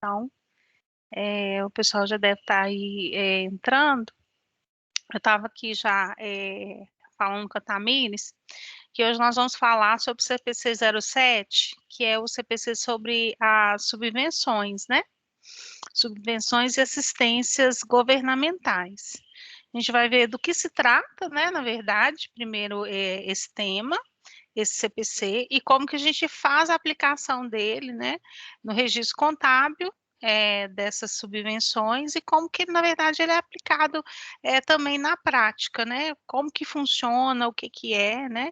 Então, o pessoal já deve estar aí entrando. Eu estava aqui já falando com a Tamires, que hoje nós vamos falar sobre o CPC 07, que é o CPC sobre as subvenções, né? Subvenções e assistências governamentais. A gente vai ver do que se trata, né, na verdade, primeiro esse tema, esse CPC, e como que a gente faz a aplicação dele, né, no registro contábil, dessas subvenções, e como que, na verdade, ele é aplicado também na prática, né, como que funciona, o que que é, né,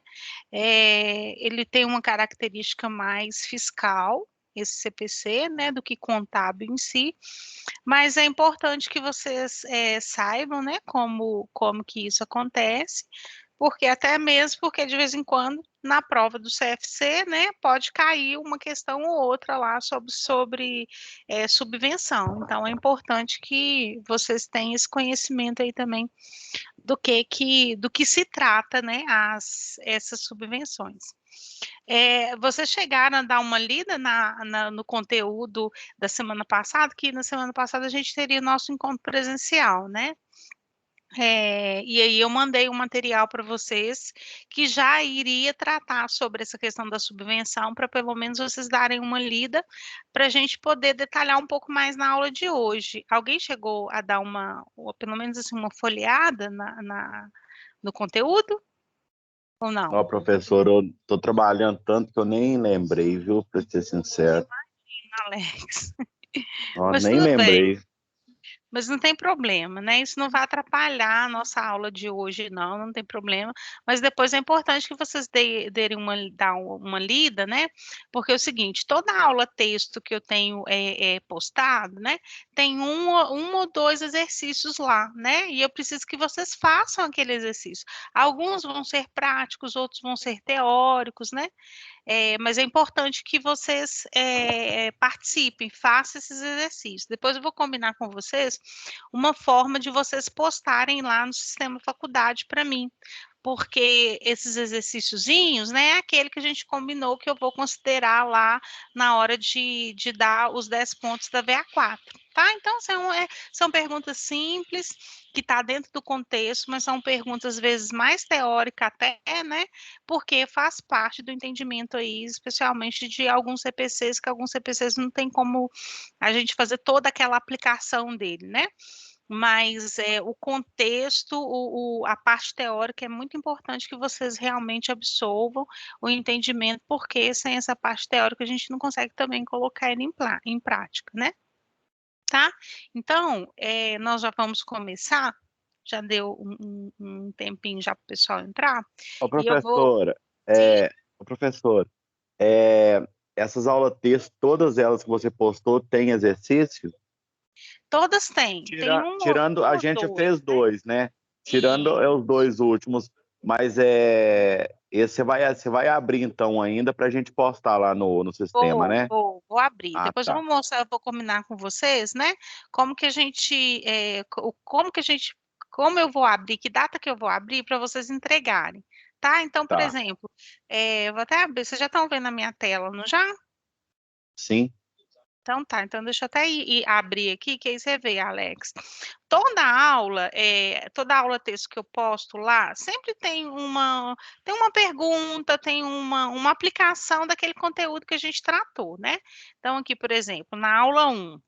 ele tem uma característica mais fiscal, esse CPC, né, do que contábil em si, mas é importante que vocês saibam, né, como que isso acontece, porque até mesmo porque de vez em quando na prova do CFC, né, pode cair uma questão ou outra lá sobre subvenção. Então é importante que vocês tenham esse conhecimento aí também do que se trata, né, essas subvenções. Vocês chegaram a dar uma lida no conteúdo da semana passada, que na semana passada a gente teria nosso encontro presencial, né? E aí eu mandei um material para vocês que já iria tratar sobre essa questão da subvenção, para pelo menos vocês darem uma lida, para a gente poder detalhar um pouco mais na aula de hoje. Alguém chegou a dar pelo menos assim, uma folheada no conteúdo? Ou não? Ó, professor, eu tô trabalhando tanto que eu nem lembrei, viu, para ser sincero. Alex. Ó, Mas nem tudo bem. lembrei. Mas não tem problema, né? Isso não vai atrapalhar a nossa aula de hoje, não tem problema. Mas depois é importante que vocês derem uma lida, né? Porque é o seguinte, toda aula texto que eu tenho postado, né? Tem um ou dois exercícios lá, né? E eu preciso que vocês façam aquele exercício. Alguns vão ser práticos, outros vão ser teóricos, né? Mas é importante que vocês participem, façam esses exercícios. Depois eu vou combinar com vocês uma forma de vocês postarem lá no sistema faculdade para mim, porque esses exercíciozinhos, né, é aquele que a gente combinou que eu vou considerar lá na hora de dar os 10 pontos da VA4, tá? Então, são perguntas simples, que está dentro do contexto, mas são perguntas, às vezes, mais teóricas até, né, porque faz parte do entendimento aí, especialmente de alguns CPCs, que alguns CPCs não tem como a gente fazer toda aquela aplicação dele, né? Mas o contexto, a parte teórica é muito importante que vocês realmente absorvam o entendimento, porque sem essa parte teórica a gente não consegue também colocar ele em prática, né? Tá? Então, nós já vamos começar, já deu um tempinho já para o pessoal entrar, Ó, e eu vou... professora, Sim, ô, professor, é, essas aulas texto, todas elas que você postou, tem exercício? todas têm, tem Tirando, um a ou gente dois, fez né? dois, né? Tirando E os dois últimos, mas esse você vai abrir então ainda para a gente postar lá no sistema, vou, né? vou, vou abrir. Ah, Depois eu tá. vou mostrar, eu vou combinar com vocês, né? Como que a gente, como eu vou abrir, que data que eu vou abrir para vocês entregarem, tá? Então, por Tá. exemplo, eu vou até abrir, vocês já estão vendo a minha tela, não já? Sim. Então tá, então deixa eu até abrir aqui, que aí você vê, Alex. Toda aula texto que eu posto lá, sempre tem uma pergunta, tem uma aplicação daquele conteúdo que a gente tratou, né? Então aqui, por exemplo, na aula 1,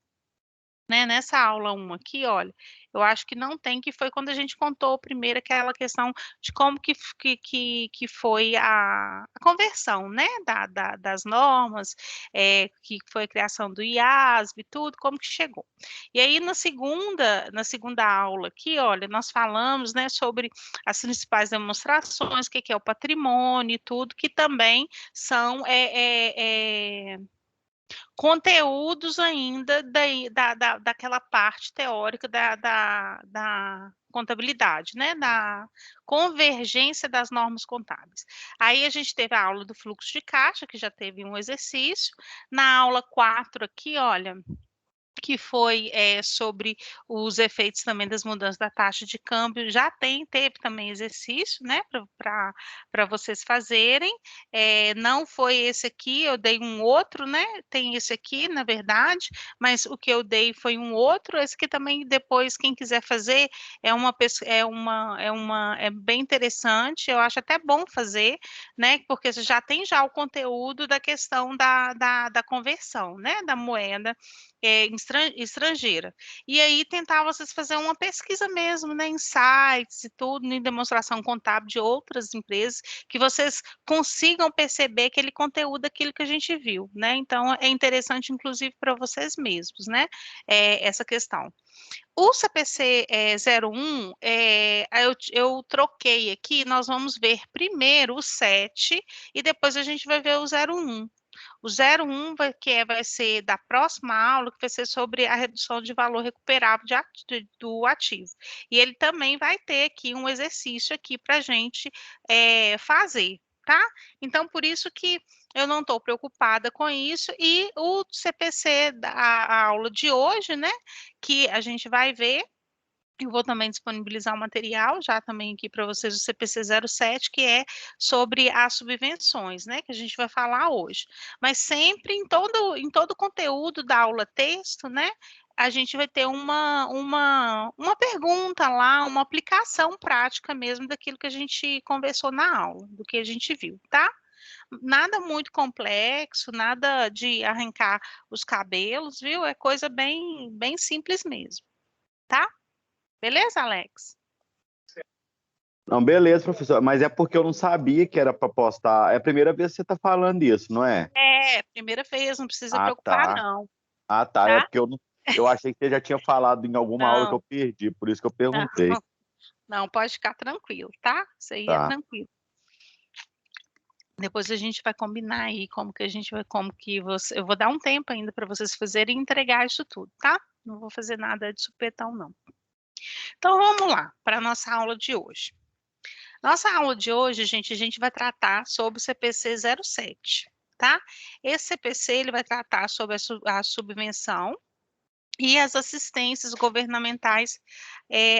né, nessa aula 1 aqui, olha, eu acho que não tem, que foi quando a gente contou primeiro aquela questão de como que foi a conversão, né, das normas, que foi a criação do IASB, tudo, como que chegou. E aí, na segunda aula aqui, olha, nós falamos, né, sobre as principais demonstrações, o que é o patrimônio e tudo, que também são conteúdos ainda daquela parte teórica da contabilidade, né? Da convergência das normas contábeis. Aí a gente teve a aula do fluxo de caixa, que já teve um exercício. Na aula 4 aqui, olha, que foi sobre os efeitos também das mudanças da taxa de câmbio, já teve também exercício, né, para vocês fazerem, não foi esse aqui, eu dei um outro, né, tem esse aqui, na verdade, mas o que eu dei foi um outro, esse aqui também, depois, quem quiser fazer, é bem interessante, eu acho até bom fazer, né, porque você já tem o conteúdo da questão da conversão, né, da moeda estrangeira. E aí tentar vocês fazer uma pesquisa mesmo, né, em sites e tudo, em demonstração contábil de outras empresas, que vocês consigam perceber aquele conteúdo, aquilo que a gente viu, né? Então é interessante, inclusive, para vocês mesmos, né? Essa questão. O CPC 01, eu troquei aqui, nós vamos ver primeiro o 7 e depois a gente vai ver o 01. O 01 vai ser da próxima aula, que vai ser sobre a redução de valor recuperável do ativo. E ele também vai ter aqui um exercício aqui para a gente fazer, tá? Então, por isso que eu não estou preocupada com isso. E o CPC da aula de hoje, né, que a gente vai ver, eu vou também disponibilizar o material já também aqui para vocês, o CPC 07, que é sobre as subvenções, né, que a gente vai falar hoje. Mas sempre em todo o conteúdo da aula texto, né, a gente vai ter uma pergunta lá, uma aplicação prática mesmo daquilo que a gente conversou na aula, do que a gente viu, tá? Nada muito complexo, nada de arrancar os cabelos, viu? É coisa bem simples mesmo, tá? Beleza, Alex? Não, beleza, professor. Mas é porque eu não sabia que era para postar. É a primeira vez que você está falando isso, não é? Primeira vez, não precisa Ah, preocupar, tá. não, Ah, tá. É tá? porque eu achei que você já tinha falado em alguma aula que eu Não, perdi, por isso que eu não, perguntei. não, pode ficar tranquilo, tá? Isso aí é Tá. tranquilo. Depois a gente vai combinar aí eu vou dar um tempo ainda para vocês fazerem e entregar isso tudo, tá? Não vou fazer nada de supetão, não. Então vamos lá para a nossa aula de hoje. Nossa aula de hoje, gente, a gente vai tratar sobre o CPC 07, tá? Esse CPC ele vai tratar sobre a subvenção e as assistências governamentais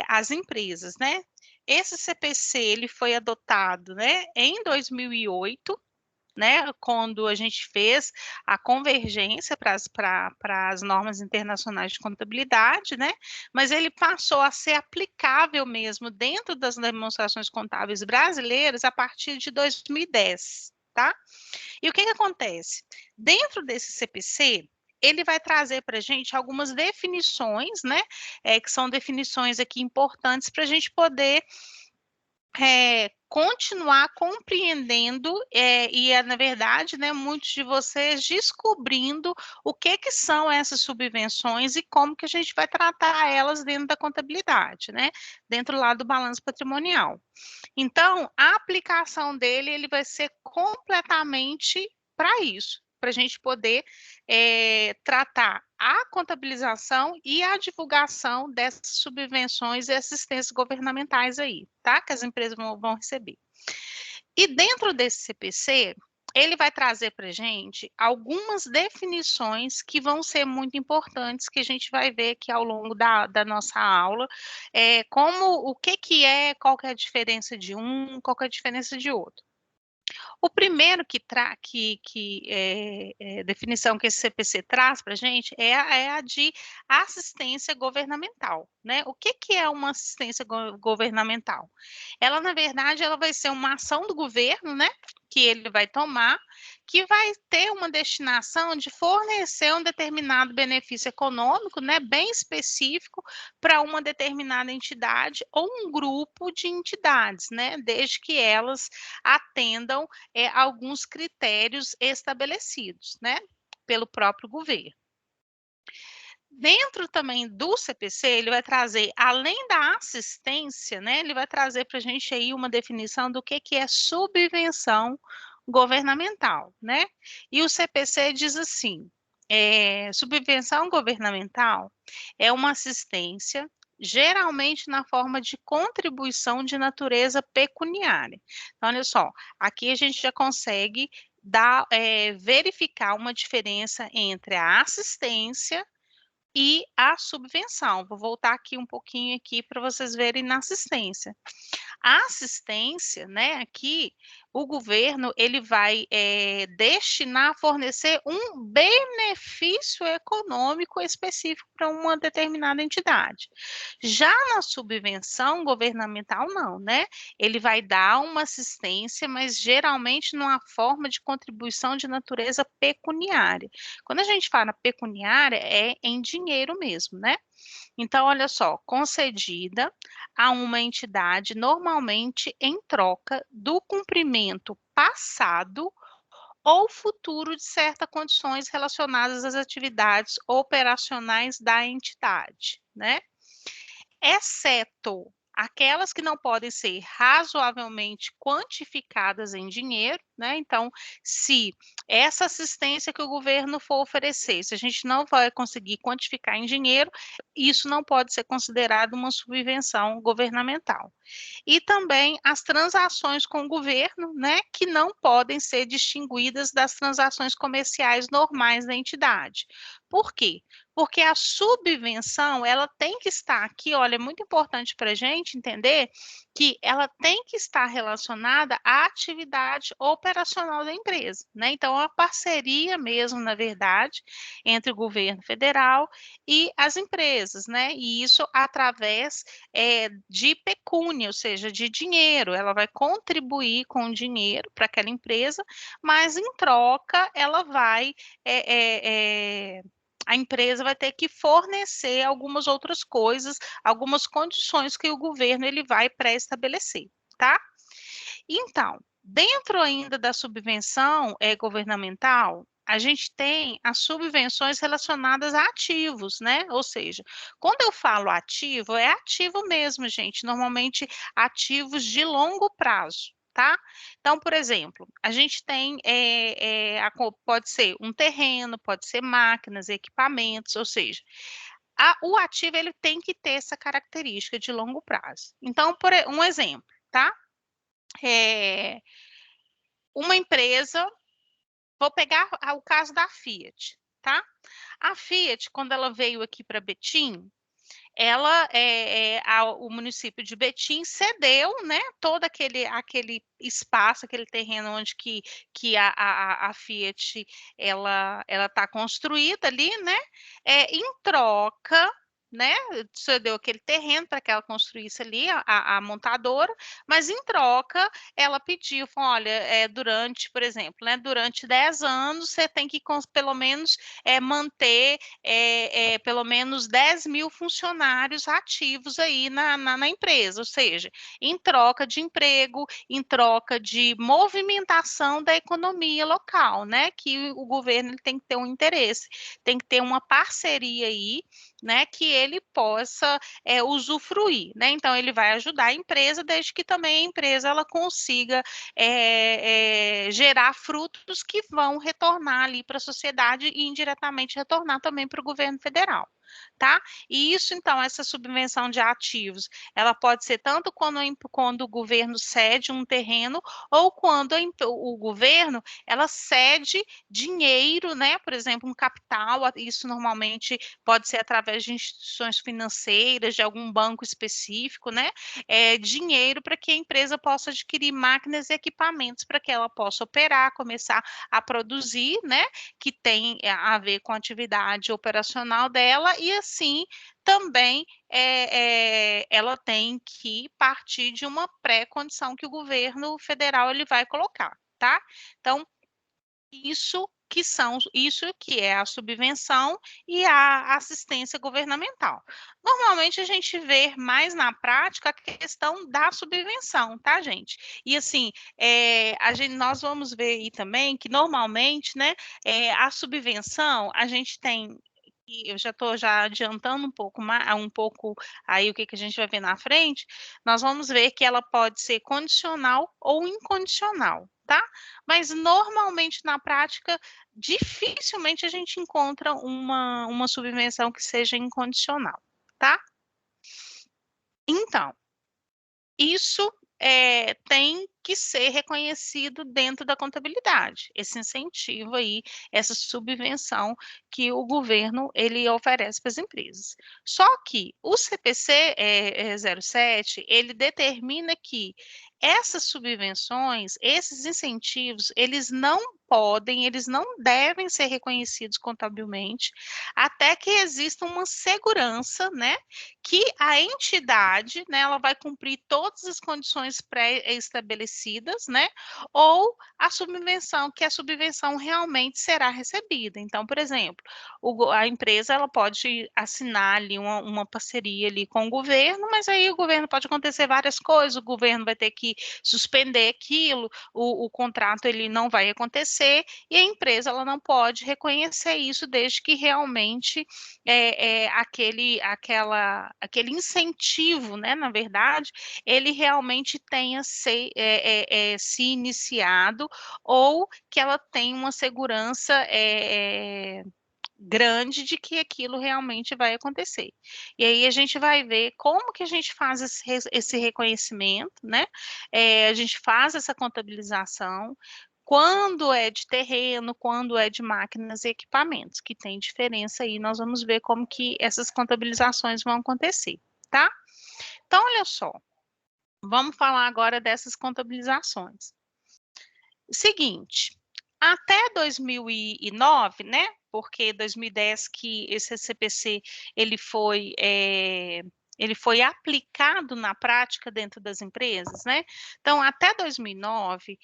às empresas, né? Esse CPC ele foi adotado, né, em 2008, né, quando a gente fez a convergência para as normas internacionais de contabilidade, né, mas ele passou a ser aplicável mesmo dentro das demonstrações contábeis brasileiras a partir de 2010, tá? E o que que acontece? Dentro desse CPC, ele vai trazer para a gente algumas definições, né, que são definições aqui importantes para a gente poder continuar compreendendo na verdade, né, muitos de vocês descobrindo o que são essas subvenções e como que a gente vai tratar elas dentro da contabilidade, né, dentro lá do balanço patrimonial. Então, a aplicação dele, ele vai ser completamente para isso, para a gente poder tratar a contabilização e a divulgação dessas subvenções e assistências governamentais aí, tá? Que as empresas vão receber. E dentro desse CPC, ele vai trazer para a gente algumas definições que vão ser muito importantes, que a gente vai ver aqui ao longo da nossa aula, como o que é, qual que é a diferença de um, qual que é a diferença de outro. O primeiro definição que esse CPC traz para a gente é a de assistência governamental, né? O que é uma assistência governamental? Ela, na verdade, ela vai ser uma ação do governo, né? Que ele vai tomar, que vai ter uma destinação de fornecer um determinado benefício econômico, né? Bem específico para uma determinada entidade ou um grupo de entidades, né? Desde que elas atendam alguns critérios estabelecidos, né, pelo próprio governo. Dentro também do CPC, ele vai trazer, além da assistência, né, ele vai trazer para a gente aí uma definição do que é subvenção governamental, né? E o CPC diz assim, subvenção governamental é uma assistência geralmente na forma de contribuição de natureza pecuniária. Então, olha só, aqui a gente já consegue verificar uma diferença entre a assistência e a subvenção. Vou voltar aqui um pouquinho aqui para vocês verem na assistência. A assistência, né, aqui, o governo ele vai destinar a fornecer um benefício econômico específico para uma determinada entidade. Já na subvenção governamental, não, né? Ele vai dar uma assistência, mas geralmente numa forma de contribuição de natureza pecuniária. Quando a gente fala pecuniária, é em dinheiro mesmo, né? Então, olha só, concedida a uma entidade, normalmente em troca do cumprimento passado ou futuro de certas condições relacionadas às atividades operacionais da entidade, né? Exceto aquelas que não podem ser razoavelmente quantificadas em dinheiro, né? Então, se essa assistência que o governo for oferecer, se a gente não vai conseguir quantificar em dinheiro, isso não pode ser considerado uma subvenção governamental. E também as transações com o governo, né, que não podem ser distinguidas das transações comerciais normais da entidade. Por quê? Porque a subvenção, ela tem que estar aqui, olha, é muito importante para a gente entender que ela tem que estar relacionada à atividade operacional da empresa, né? Então, é uma parceria mesmo, na verdade, entre o governo federal e as empresas, né? E isso através de pecúnia, ou seja, de dinheiro. Ela vai contribuir com dinheiro para aquela empresa, mas em troca ela vai a empresa vai ter que fornecer algumas outras coisas, algumas condições que o governo ele vai pré-estabelecer, tá? Então, dentro ainda da subvenção governamental, a gente tem as subvenções relacionadas a ativos, né? Ou seja, quando eu falo ativo, é ativo mesmo, gente. Normalmente ativos de longo prazo. Tá? Então, por exemplo, a gente tem, pode ser um terreno, pode ser máquinas, equipamentos, ou seja, o ativo ele tem que ter essa característica de longo prazo. Então, por um exemplo, tá? Uma empresa, vou pegar o caso da Fiat, tá? A Fiat, quando ela veio aqui para Betim, o município de Betim cedeu, né, todo aquele espaço, aquele terreno onde que a Fiat ela está construída ali, né, em troca, né, cedeu aquele terreno para que ela construísse ali a montadora, mas em troca ela pediu, falou, olha, durante, por exemplo, né, durante 10 anos você tem que pelo menos manter pelo menos 10.000 funcionários ativos aí na empresa, ou seja, em troca de emprego, em troca de movimentação da economia local, né? Que o governo ele tem que ter um interesse, tem que ter uma parceria aí, né? Que ele possa usufruir, né? Então ele vai ajudar a empresa, desde que também a empresa ela consiga gerar frutos que vão retornar ali para a sociedade e indiretamente retornar também para o governo federal, tá? E isso, então, essa subvenção de ativos, ela pode ser tanto quando o governo cede um terreno ou quando o governo, ela cede dinheiro, né? Por exemplo, um capital, isso normalmente pode ser através de instituições financeiras, de algum banco específico, né? Dinheiro para que a empresa possa adquirir máquinas e equipamentos para que ela possa operar, começar a produzir, né? Que tem a ver com a atividade operacional dela e assim também ela tem que partir de uma pré-condição que o governo federal ele vai colocar, tá? Então, isso que é a subvenção e a assistência governamental. Normalmente a gente vê mais na prática a questão da subvenção, tá, gente? E assim, nós vamos ver aí também que normalmente, né, a subvenção a gente tem e eu já estou já adiantando um pouco aí o que a gente vai ver na frente, nós vamos ver que ela pode ser condicional ou incondicional, tá? Mas normalmente na prática, dificilmente a gente encontra uma subvenção que seja incondicional, tá? Então, isso tem que ser reconhecido dentro da contabilidade, esse incentivo aí, essa subvenção que o governo ele oferece para as empresas. Só que o CPC 07, ele determina que essas subvenções, esses incentivos, eles não podem, eles não devem ser reconhecidos contabilmente, até que exista uma segurança, né, que a entidade, né, ela vai cumprir todas as condições pré-estabelecidas, né, ou que a subvenção realmente será recebida. Então, por exemplo, a empresa ela pode assinar ali uma parceria ali com o governo, mas aí o governo pode acontecer várias coisas, o governo vai ter que suspender aquilo, o contrato ele não vai acontecer e a empresa ela não pode reconhecer isso desde que realmente aquele incentivo, né, na verdade, ele realmente tenha se iniciado ou que ela tenha uma segurança grande de que aquilo realmente vai acontecer. E aí a gente vai ver como que a gente faz esse reconhecimento, né? A gente faz essa contabilização, quando é de terreno, quando é de máquinas e equipamentos, que tem diferença aí, nós vamos ver como que essas contabilizações vão acontecer, tá? Então, olha só, vamos falar agora dessas contabilizações. Seguinte, até 2009, né? Porque 2010 que esse CPC ele foi aplicado na prática dentro das empresas, né? Então, até 2009,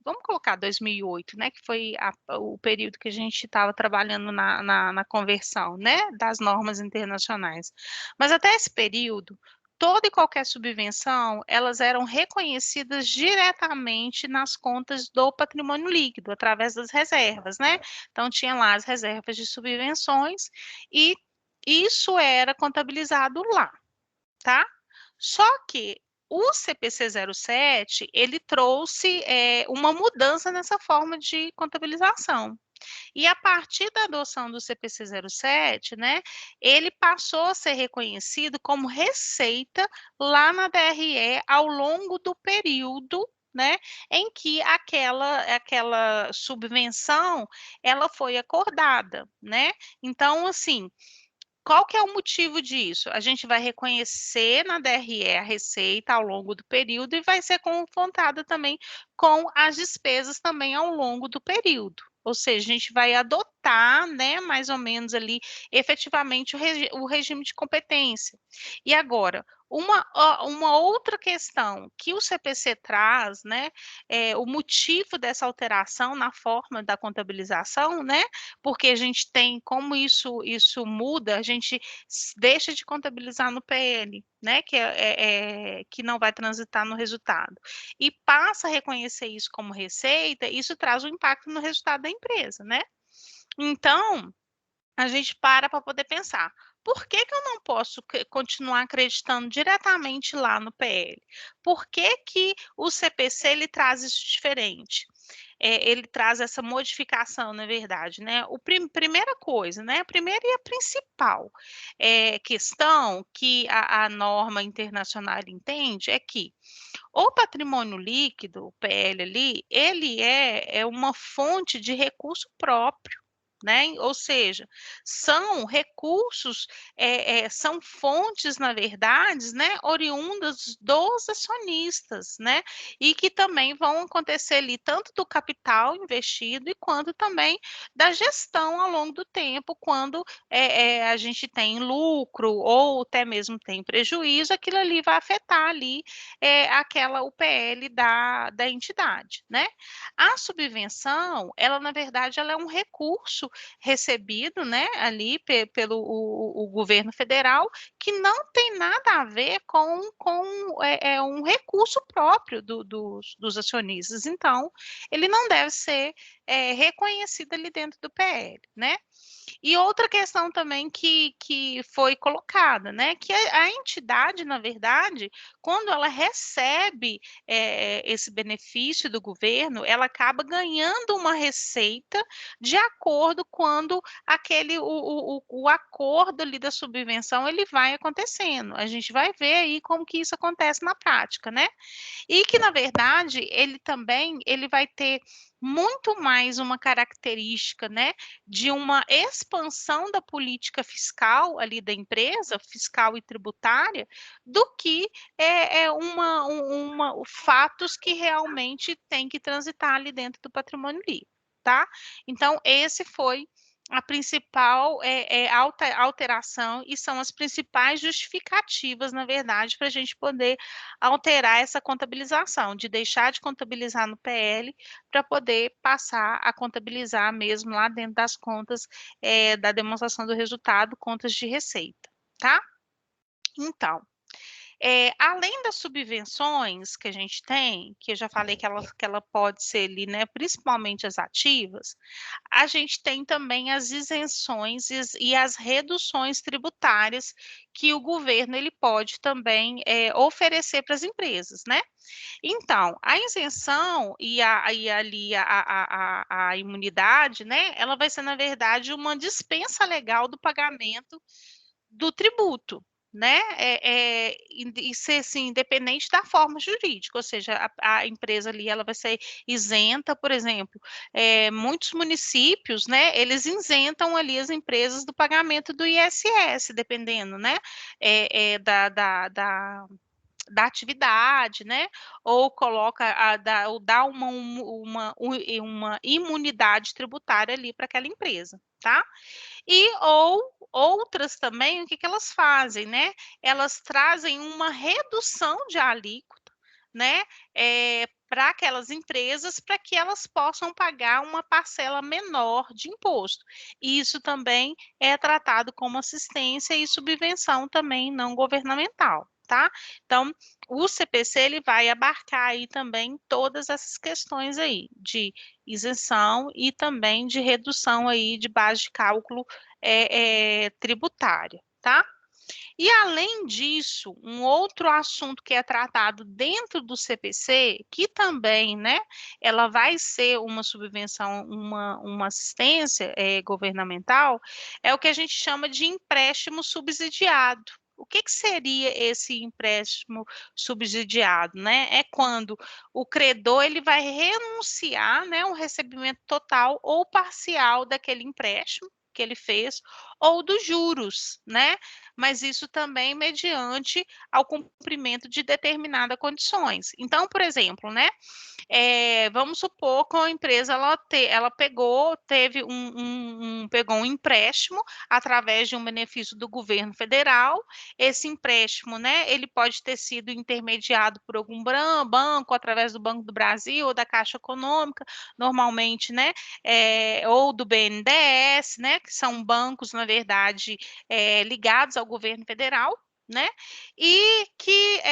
vamos colocar 2008, né? Que foi o período que a gente estava trabalhando na conversão, né? Das normas internacionais. Mas até esse período, toda e qualquer subvenção, elas eram reconhecidas diretamente nas contas do patrimônio líquido, através das reservas, né? Então, tinha lá as reservas de subvenções e isso era contabilizado lá, tá? Só que o CPC 07, ele trouxe uma mudança nessa forma de contabilização. E a partir da adoção do CPC 07, né, ele passou a ser reconhecido como receita lá na DRE ao longo do período, né, em que aquela subvenção ela foi acordada, né? Então, assim, qual que é o motivo disso? A gente vai reconhecer na DRE a receita ao longo do período e vai ser confrontada também com as despesas também ao longo do período. Ou seja, a gente vai adotar, né, mais ou menos ali, efetivamente, o regime de competência. E agora, uma outra questão que o CPC traz, né, o motivo dessa alteração na forma da contabilização, né, porque a gente tem, como isso muda, a gente deixa de contabilizar no PL, né, que não vai transitar no resultado, e passa a reconhecer isso como receita, isso traz um impacto no resultado da empresa, né? Então, a gente para poder pensar, por que que eu não posso continuar acreditando diretamente lá no PL? Por que que o CPC ele traz isso diferente? Ele traz essa modificação, na verdade, né? Primeira coisa, né? A primeira e a principal questão que a norma internacional entende é que o patrimônio líquido, o PL ali, ele é uma fonte de recurso próprio, né? Ou seja, são recursos, são fontes, na verdade, né, oriundas dos acionistas, né? E que também vão acontecer ali tanto do capital investido e quanto também da gestão ao longo do tempo, quando a gente tem lucro ou até mesmo tem prejuízo, aquilo ali vai afetar ali aquela UPL da entidade, né? A subvenção, ela na verdade, ela é um recurso recebido, né, ali pelo o governo federal, que não tem nada a ver com um recurso próprio dos acionistas. Então, ele não deve ser reconhecida ali dentro do PL, né? E outra questão também que foi colocada, né? Que a entidade, na verdade, quando ela recebe esse benefício do governo, ela acaba ganhando uma receita de acordo quando o acordo ali da subvenção ele vai acontecendo. A gente vai ver aí como que isso acontece na prática, né? E que, na verdade, ele vai ter muito mais uma característica, né, de uma expansão da política fiscal ali da empresa, fiscal e tributária, do que fatos que realmente tem que transitar ali dentro do patrimônio líquido, tá? Então, esse foi a principal alteração e são as principais justificativas, na verdade, para a gente poder alterar essa contabilização, de deixar de contabilizar no PL para poder passar a contabilizar mesmo lá dentro das contas da demonstração do resultado, contas de receita, tá? Então, além das subvenções que a gente tem, que eu já falei que ela pode ser ali, né, principalmente as ativas, a gente tem também as isenções e as reduções tributárias que o governo ele pode também oferecer para as empresas, né? Então, a isenção e ali a imunidade, né? Ela vai ser, na verdade, uma dispensa legal do pagamento do tributo, né? E ser assim, independente da forma jurídica, ou seja, a empresa ali ela vai ser isenta, por exemplo, muitos municípios, né? Eles isentam ali as empresas do pagamento do ISS, dependendo, né? Da atividade, né? Ou coloca ou dá uma imunidade tributária ali para aquela empresa, tá? E ou outras também, o que elas fazem, né? Elas trazem uma redução de alíquota, né? Para aquelas empresas, para que elas possam pagar uma parcela menor de imposto. E isso também é tratado como assistência e subvenção também não governamental, tá? Então, o CPC ele vai abarcar aí também todas essas questões aí de isenção e também de redução aí de base de cálculo tributária, tá? E além disso, um outro assunto que é tratado dentro do CPC, que também, né, ela vai ser uma subvenção, uma assistência governamental, é o que a gente chama de empréstimo subsidiado. O que seria esse empréstimo subsidiado, né? É quando o credor ele vai renunciar, né, ao recebimento total ou parcial daquele empréstimo que ele fez ou dos juros, né? Mas isso também mediante ao cumprimento de determinadas condições. Então, por exemplo, né? Vamos supor que a empresa ela pegou um empréstimo através de um benefício do governo federal. Esse empréstimo, né, ele pode ter sido intermediado por algum banco, através do Banco do Brasil ou da Caixa Econômica, normalmente, né, ou do BNDES, né, que são bancos, na verdade, ligados ao governo federal, né? E que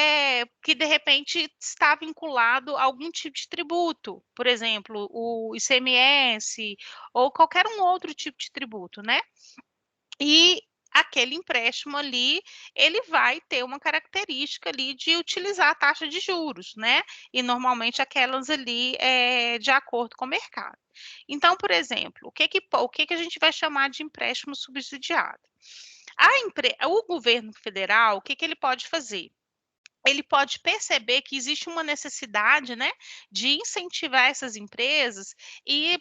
de repente está vinculado a algum tipo de tributo, por exemplo, o ICMS ou qualquer um outro tipo de tributo, né? E aquele empréstimo ali, ele vai ter uma característica ali de utilizar a taxa de juros, né? E normalmente aquelas ali de acordo com o mercado. Então, por exemplo, o que a gente vai chamar de empréstimo subsidiado? O governo federal, o que ele pode fazer? Ele pode perceber que existe uma necessidade, né, de incentivar essas empresas e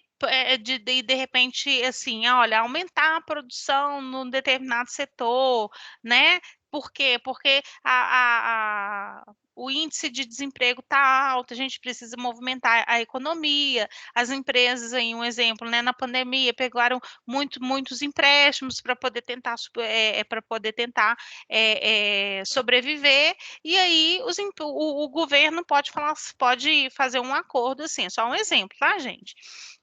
de repente, assim, olha, aumentar a produção num determinado setor, né? Por quê? Porque o índice de desemprego está alto, a gente precisa movimentar a economia, as empresas, aí, um exemplo, né, na pandemia, pegaram muitos empréstimos para poder tentar, sobreviver, e aí o governo pode fazer um acordo assim, só um exemplo, tá, gente?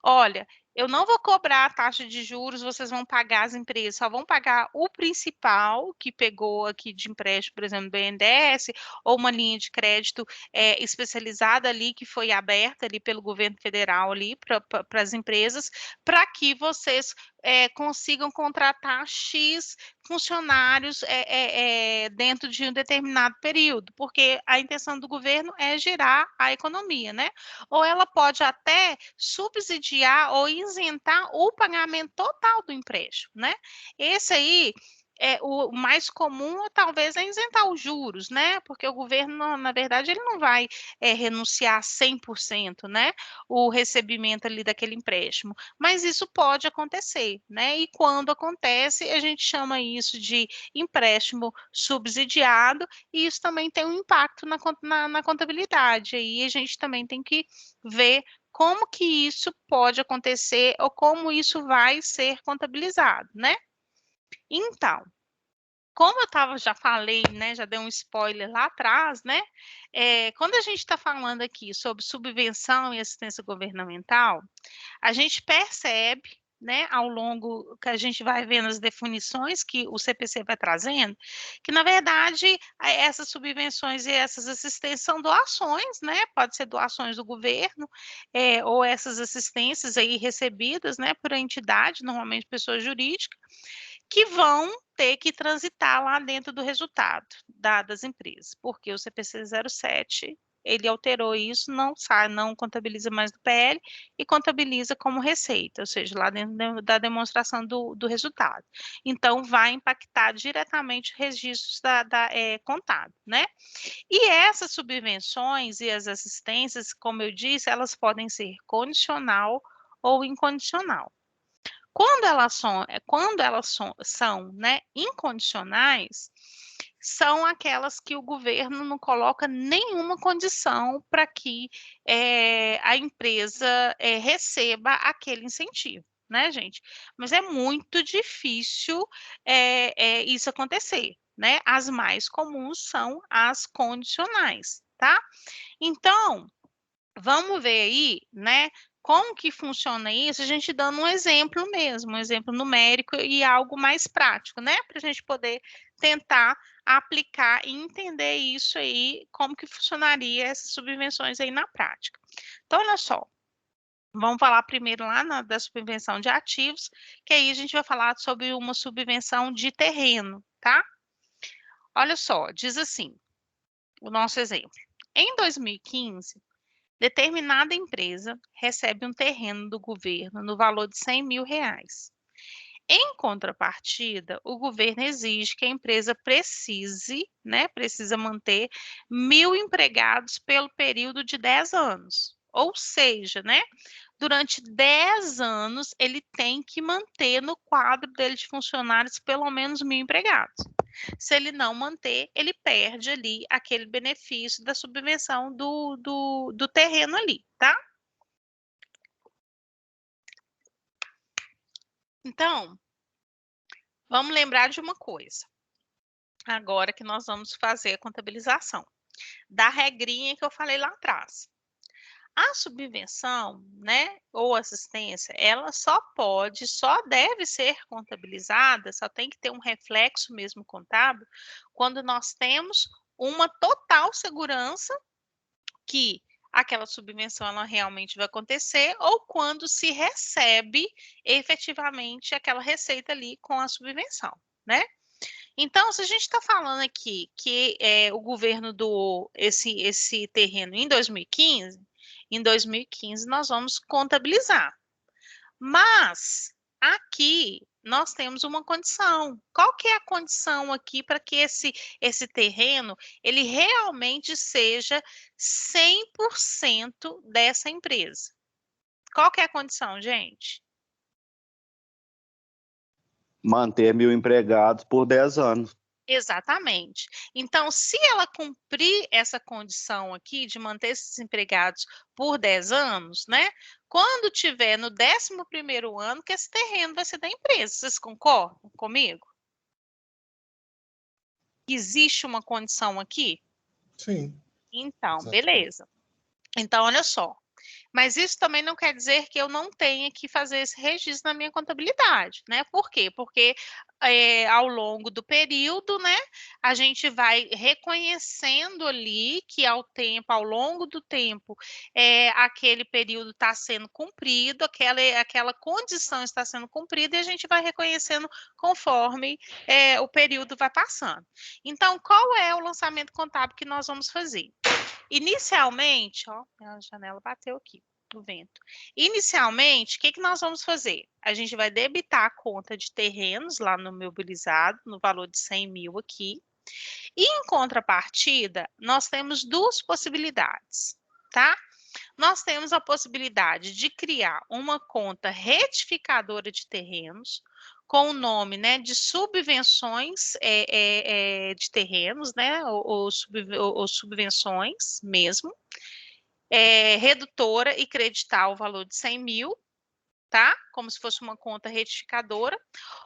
Olha, eu não vou cobrar a taxa de juros, vocês vão pagar as empresas, só vão pagar o principal que pegou aqui de empréstimo, por exemplo, BNDES, ou uma linha de crédito especializada ali, que foi aberta ali pelo governo federal ali para as empresas, para que vocês consigam contratar X funcionários dentro de um determinado período, porque a intenção do governo é gerar a economia, né? Ou ela pode até subsidiar ou isentar o pagamento total do empréstimo, né? Esse aí o mais comum, talvez, é isentar os juros, né? Porque o governo, na verdade, ele não vai renunciar 100%, né? O recebimento ali daquele empréstimo. Mas isso pode acontecer, né? E quando acontece, a gente chama isso de empréstimo subsidiado, e isso também tem um impacto na contabilidade. Aí a gente também tem que ver como que isso pode acontecer ou como isso vai ser contabilizado, né? Então, como já falei, né, já dei um spoiler lá atrás, né? Quando a gente está falando aqui sobre subvenção e assistência governamental, a gente percebe, né, ao longo que a gente vai vendo as definições que o CPC vai trazendo, que na verdade essas subvenções e essas assistências são doações, né? Pode ser doações do governo, ou essas assistências aí recebidas, né, por entidade, normalmente pessoa jurídica, que vão ter que transitar lá dentro do resultado das empresas, porque o CPC 07 ele alterou isso, não contabiliza mais do PL e contabiliza como receita, ou seja, lá dentro da demonstração do resultado. Então, vai impactar diretamente os registros contábil, né? E essas subvenções e as assistências, como eu disse, elas podem ser condicional ou incondicional. Quando elas são, né, incondicionais, são aquelas que o governo não coloca nenhuma condição para que a empresa receba aquele incentivo, né, gente? Mas é muito difícil isso acontecer, né? As mais comuns são as condicionais, tá? Então, vamos ver aí, né? Como que funciona isso? A gente dando um exemplo mesmo, um exemplo numérico e algo mais prático, né? Para a gente poder tentar aplicar e entender isso aí, como que funcionaria essas subvenções aí na prática. Então, olha só, vamos falar primeiro lá da subvenção de ativos, que aí a gente vai falar sobre uma subvenção de terreno, tá? Olha só, diz assim, o nosso exemplo. Em 2015, determinada empresa recebe um terreno do governo no valor de R$ 100.000. Em contrapartida, o governo exige que a empresa precisa manter 1.000 empregados pelo período de 10 anos. Ou seja, né, durante 10 anos ele tem que manter no quadro dele de funcionários pelo menos 1.000 empregados. Se ele não manter, ele perde ali aquele benefício da subvenção do terreno ali, tá? Então, vamos lembrar de uma coisa. Agora que nós vamos fazer a contabilização, da regrinha que eu falei lá atrás. A subvenção, né, ou assistência, ela só deve ser contabilizada, só tem que ter um reflexo mesmo contábil, quando nós temos uma total segurança que aquela subvenção ela realmente vai acontecer, ou quando se recebe efetivamente aquela receita ali com a subvenção, né? Então, se a gente está falando aqui que o governo doou esse terreno em 2015 nós vamos contabilizar. Mas aqui nós temos uma condição. Qual que é a condição aqui para que esse terreno ele realmente seja 100% dessa empresa? Qual que é a condição, gente? Manter 1.000 empregados por 10 anos. Exatamente. Então, se ela cumprir essa condição aqui de manter esses empregados por 10 anos, né? Quando tiver no 11º ano, que esse terreno vai ser da empresa. Vocês concordam comigo? Existe uma condição aqui? Sim. Então, Exatamente. beleza. Então, olha só. Mas isso também não quer dizer que eu não tenha que fazer esse registro na minha contabilidade, né? Por quê? Porque ao longo do período, né, a gente vai reconhecendo ali que ao longo do tempo, aquele período está sendo cumprido, aquela condição está sendo cumprida, e a gente vai reconhecendo conforme o período vai passando. Então, qual é o lançamento contábil que nós vamos fazer? Inicialmente, ó, a janela bateu aqui, do vento. Inicialmente, o que nós vamos fazer? A gente vai debitar a conta de terrenos lá no mobilizado, no valor de 100 mil aqui. E em contrapartida, nós temos duas possibilidades, tá? Nós temos a possibilidade de criar uma conta retificadora de terrenos, com o nome, né, de subvenções de terrenos, né, ou subvenções mesmo, redutora e creditar o valor de 100 mil, tá? Como se fosse uma conta retificadora.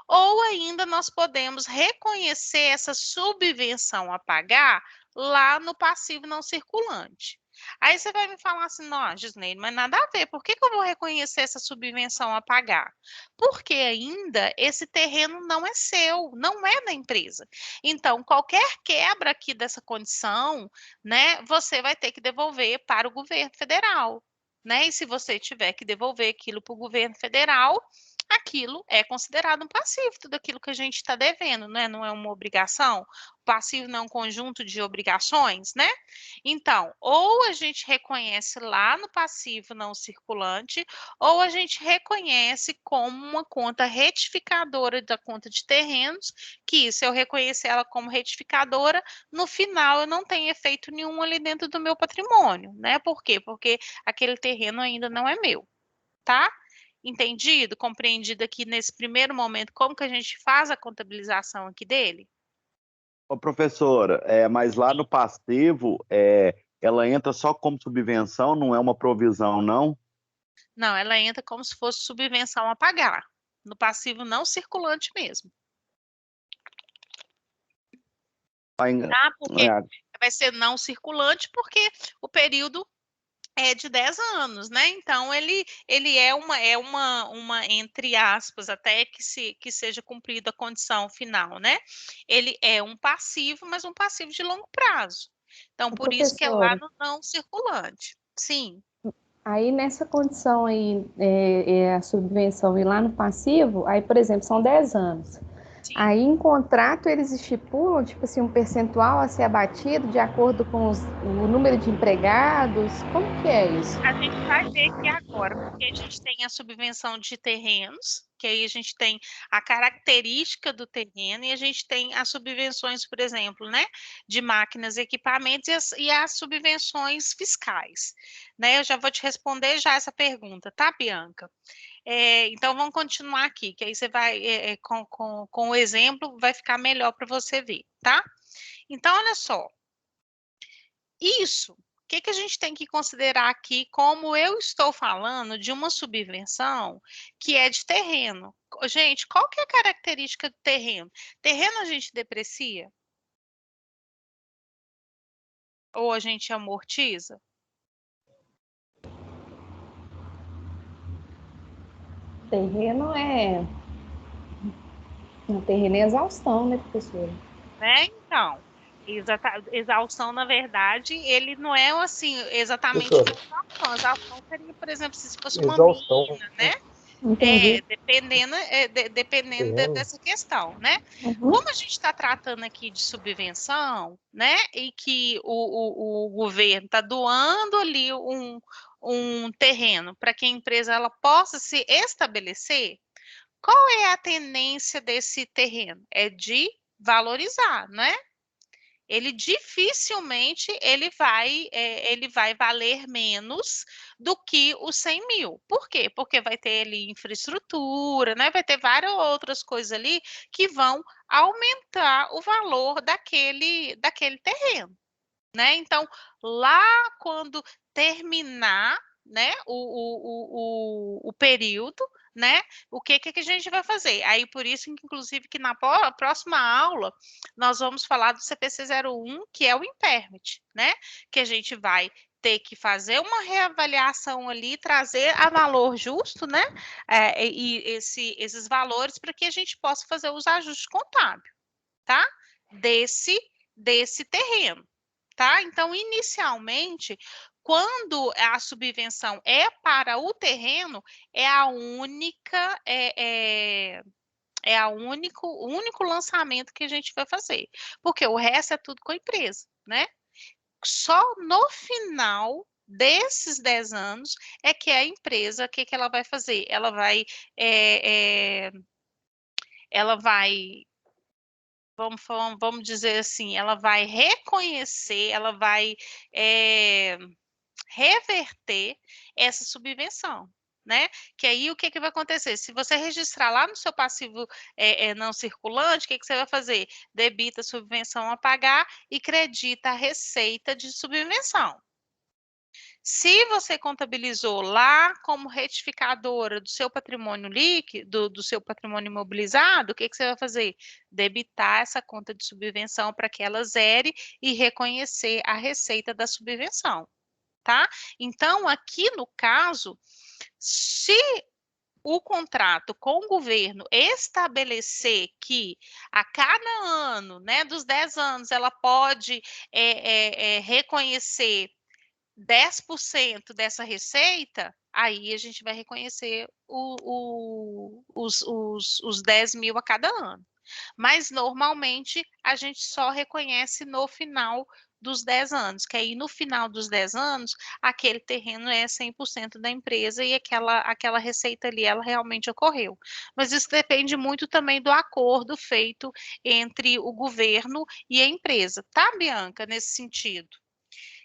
Ou ainda nós podemos reconhecer essa subvenção a pagar lá no passivo não circulante. Aí você vai me falar assim, não, Gisneide, mas nada a ver, por que eu vou reconhecer essa subvenção a pagar? Porque ainda esse terreno não é seu, não é da empresa. Então, qualquer quebra aqui dessa condição, né, você vai ter que devolver para o governo federal, né? E se você tiver que devolver aquilo para o governo federal, aquilo é considerado um passivo, tudo aquilo que a gente está devendo, né? Não é uma obrigação. O passivo não é um conjunto de obrigações, né? Então, ou a gente reconhece lá no passivo não circulante, ou a gente reconhece como uma conta retificadora da conta de terrenos, que se eu reconhecer ela como retificadora, no final eu não tenho efeito nenhum ali dentro do meu patrimônio, né? Por quê? Porque aquele terreno ainda não é meu, tá? Entendido? Compreendido aqui nesse primeiro momento como que a gente faz a contabilização aqui dele? Ô, professora, mas lá no passivo, ela entra só como subvenção, não é uma provisão, não? Não, ela entra como se fosse subvenção a pagar, no passivo não circulante mesmo, tá? Porque É, vai ser não circulante porque o período é de 10 anos, né? Então ele é uma entre aspas, até que seja cumprida a condição final, né? Ele é um passivo, mas um passivo de longo prazo. Então, Ô, por isso que é lá professora, no não circulante. Sim, aí nessa condição aí, a subvenção ir lá no passivo, aí, por exemplo, são 10 anos. sim. Aí, em contrato, eles estipulam, tipo assim, um percentual a ser abatido de acordo com o número de empregados. Como que é isso? A gente vai ver aqui agora, porque a gente tem a subvenção de terrenos, que aí a gente tem a característica do terreno, e a gente tem as subvenções, por exemplo, né, de máquinas e equipamentos, e as subvenções fiscais, né? Eu já vou te responder já essa pergunta, tá, Bianca? Então vamos continuar aqui, que aí você vai, com o exemplo, vai ficar melhor para você ver, tá? Então, olha só. Isso. O que a gente tem que considerar aqui, como eu estou falando de uma subvenção que é de terreno? Gente, qual que é a característica do terreno? Terreno a gente deprecia? Ou a gente amortiza? Terreno é. Terreno é exaustão, né, professora? Né? Então, exaustão, na verdade, ele não é assim exatamente uma Professora, exaustão. Exaustão seria, por exemplo, se fosse uma exaustão, mina, né? Entendi. Dependendo terreno, dessa questão, né? Uhum. Como a gente está tratando aqui de subvenção, né? E que o governo está doando ali um terreno para que a empresa ela possa se estabelecer, qual é a tendência desse terreno? É de valorizar, né? Ele dificilmente ele vai valer menos do que os 100 mil. Por quê? Porque vai ter ali infraestrutura, né? Vai ter várias outras coisas ali que vão aumentar o valor daquele terreno, né? Então, lá quando terminar, né, o período, né, o que a gente vai fazer? Aí, por isso, que, inclusive, que na próxima aula, nós vamos falar do CPC 01, que é o impairment, né, que a gente vai ter que fazer uma reavaliação ali, trazer a valor justo, né? E esses valores para que a gente possa fazer os ajustes contábeis, tá? Desse terreno, tá? Então, inicialmente, quando a subvenção é para o terreno, é o único lançamento que a gente vai fazer, porque o resto é tudo com a empresa, né? Só no final desses 10 anos é que a empresa, o que ela vai fazer? Ela vai, vamos dizer assim, ela vai reconhecer, ela vai reverter essa subvenção, né? Que aí o que vai acontecer? Se você registrar lá no seu passivo não circulante, o que você vai fazer? Debita a subvenção a pagar e credita a receita de subvenção. Se você contabilizou lá como retificadora do seu patrimônio líquido, do seu patrimônio imobilizado, o que você vai fazer? Debitar essa conta de subvenção para que ela zere e reconhecer a receita da subvenção, tá? Então, aqui no caso, se o contrato com o governo estabelecer que a cada ano, né, dos 10 anos, ela pode reconhecer 10% dessa receita, aí a gente vai reconhecer os 10 mil a cada ano. Mas, normalmente, a gente só reconhece no final dos 10 anos, que aí no final dos 10 anos, aquele terreno é 100% da empresa e aquela receita ali, ela realmente ocorreu. Mas isso depende muito também do acordo feito entre o governo e a empresa, tá, Bianca, nesse sentido?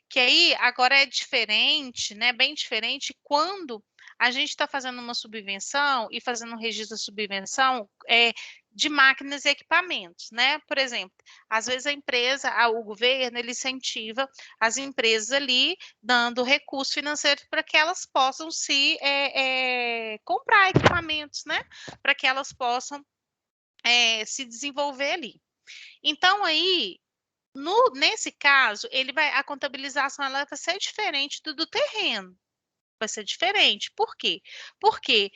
Que aí agora é diferente, né? Bem diferente quando a gente está fazendo uma subvenção e fazendo um registro de subvenção de máquinas e equipamentos, né? Por exemplo, às vezes a empresa, o governo, ele incentiva as empresas ali, dando recurso financeiro para que elas possam comprar equipamentos, né? Para que elas possam se desenvolver ali. Então, aí, nesse caso, a contabilização ela vai ser diferente do terreno. Vai ser diferente. Por quê? Porque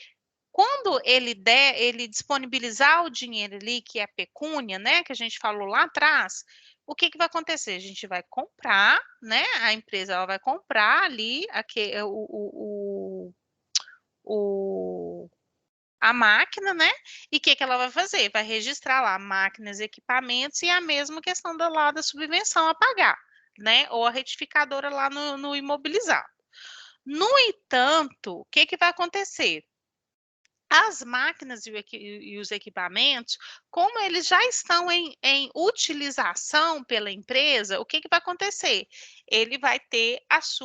quando ele disponibilizar o dinheiro ali, que é a pecúnia, né, que a gente falou lá atrás, o que vai acontecer? A gente vai comprar, né, a empresa ela vai comprar ali a máquina, né? E o que ela vai fazer? Vai registrar lá máquinas, equipamentos e a mesma questão da subvenção a pagar, né? Ou a retificadora lá no imobilizado. No entanto, o que vai acontecer? As máquinas e os equipamentos, como eles já estão em utilização pela empresa, o que vai acontecer? Ele vai ter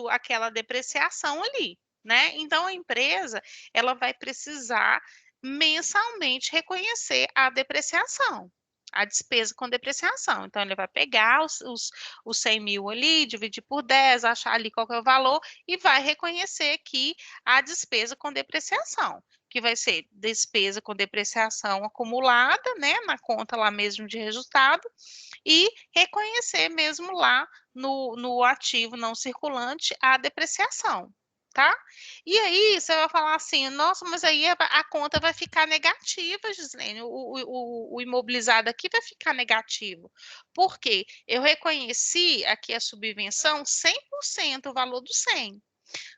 aquela depreciação ali, né? Então, a empresa ela vai precisar mensalmente reconhecer a depreciação, a despesa com depreciação. Então, ele vai pegar os 100 mil ali, dividir por 10, achar ali qual que é o valor e vai reconhecer aqui a despesa com depreciação, que vai ser despesa com depreciação acumulada, né, na conta lá mesmo de resultado, e reconhecer mesmo lá no ativo não circulante a depreciação, tá? E aí você vai falar assim, nossa, mas aí a conta vai ficar negativa, Gislene, o imobilizado aqui vai ficar negativo. Por quê? Eu reconheci aqui a subvenção 100%, o valor do 100.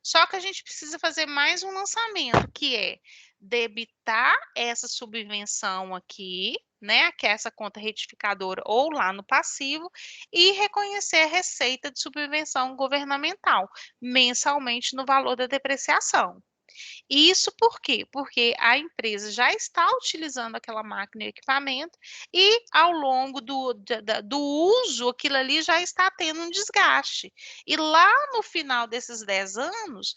Só que a gente precisa fazer mais um lançamento, que é debitar essa subvenção aqui, né, que é essa conta retificadora ou lá no passivo, e reconhecer a receita de subvenção governamental mensalmente no valor da depreciação. Isso por quê? Porque a empresa já está utilizando aquela máquina e equipamento e ao longo do uso, aquilo ali já está tendo um desgaste. E lá no final desses 10 anos,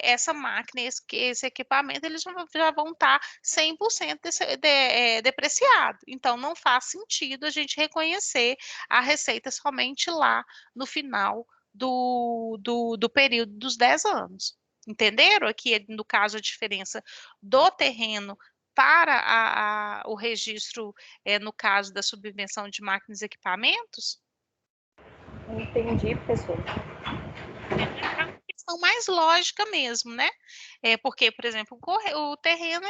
essa máquina, esse equipamento, eles já vão estar 100% depreciado. Então, não faz sentido a gente reconhecer a receita somente lá no final do período dos 10 anos. Entenderam? Aqui, no caso, a diferença do terreno para o registro, no caso da subvenção de máquinas e equipamentos? Entendi, professor. É uma questão mais lógica mesmo, né? Porque, por exemplo, o terreno,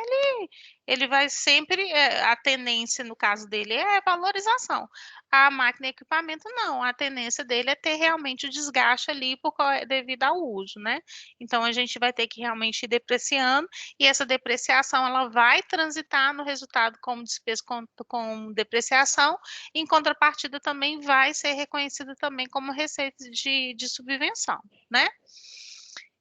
ele vai sempre, a tendência, no caso dele, é valorização. A máquina e equipamento, não. A tendência dele é ter realmente o desgaste ali devido ao uso, né? Então, a gente vai ter que realmente ir depreciando, e essa depreciação, ela vai transitar no resultado como despesa com depreciação, em contrapartida também vai ser reconhecida também como receita de subvenção, né?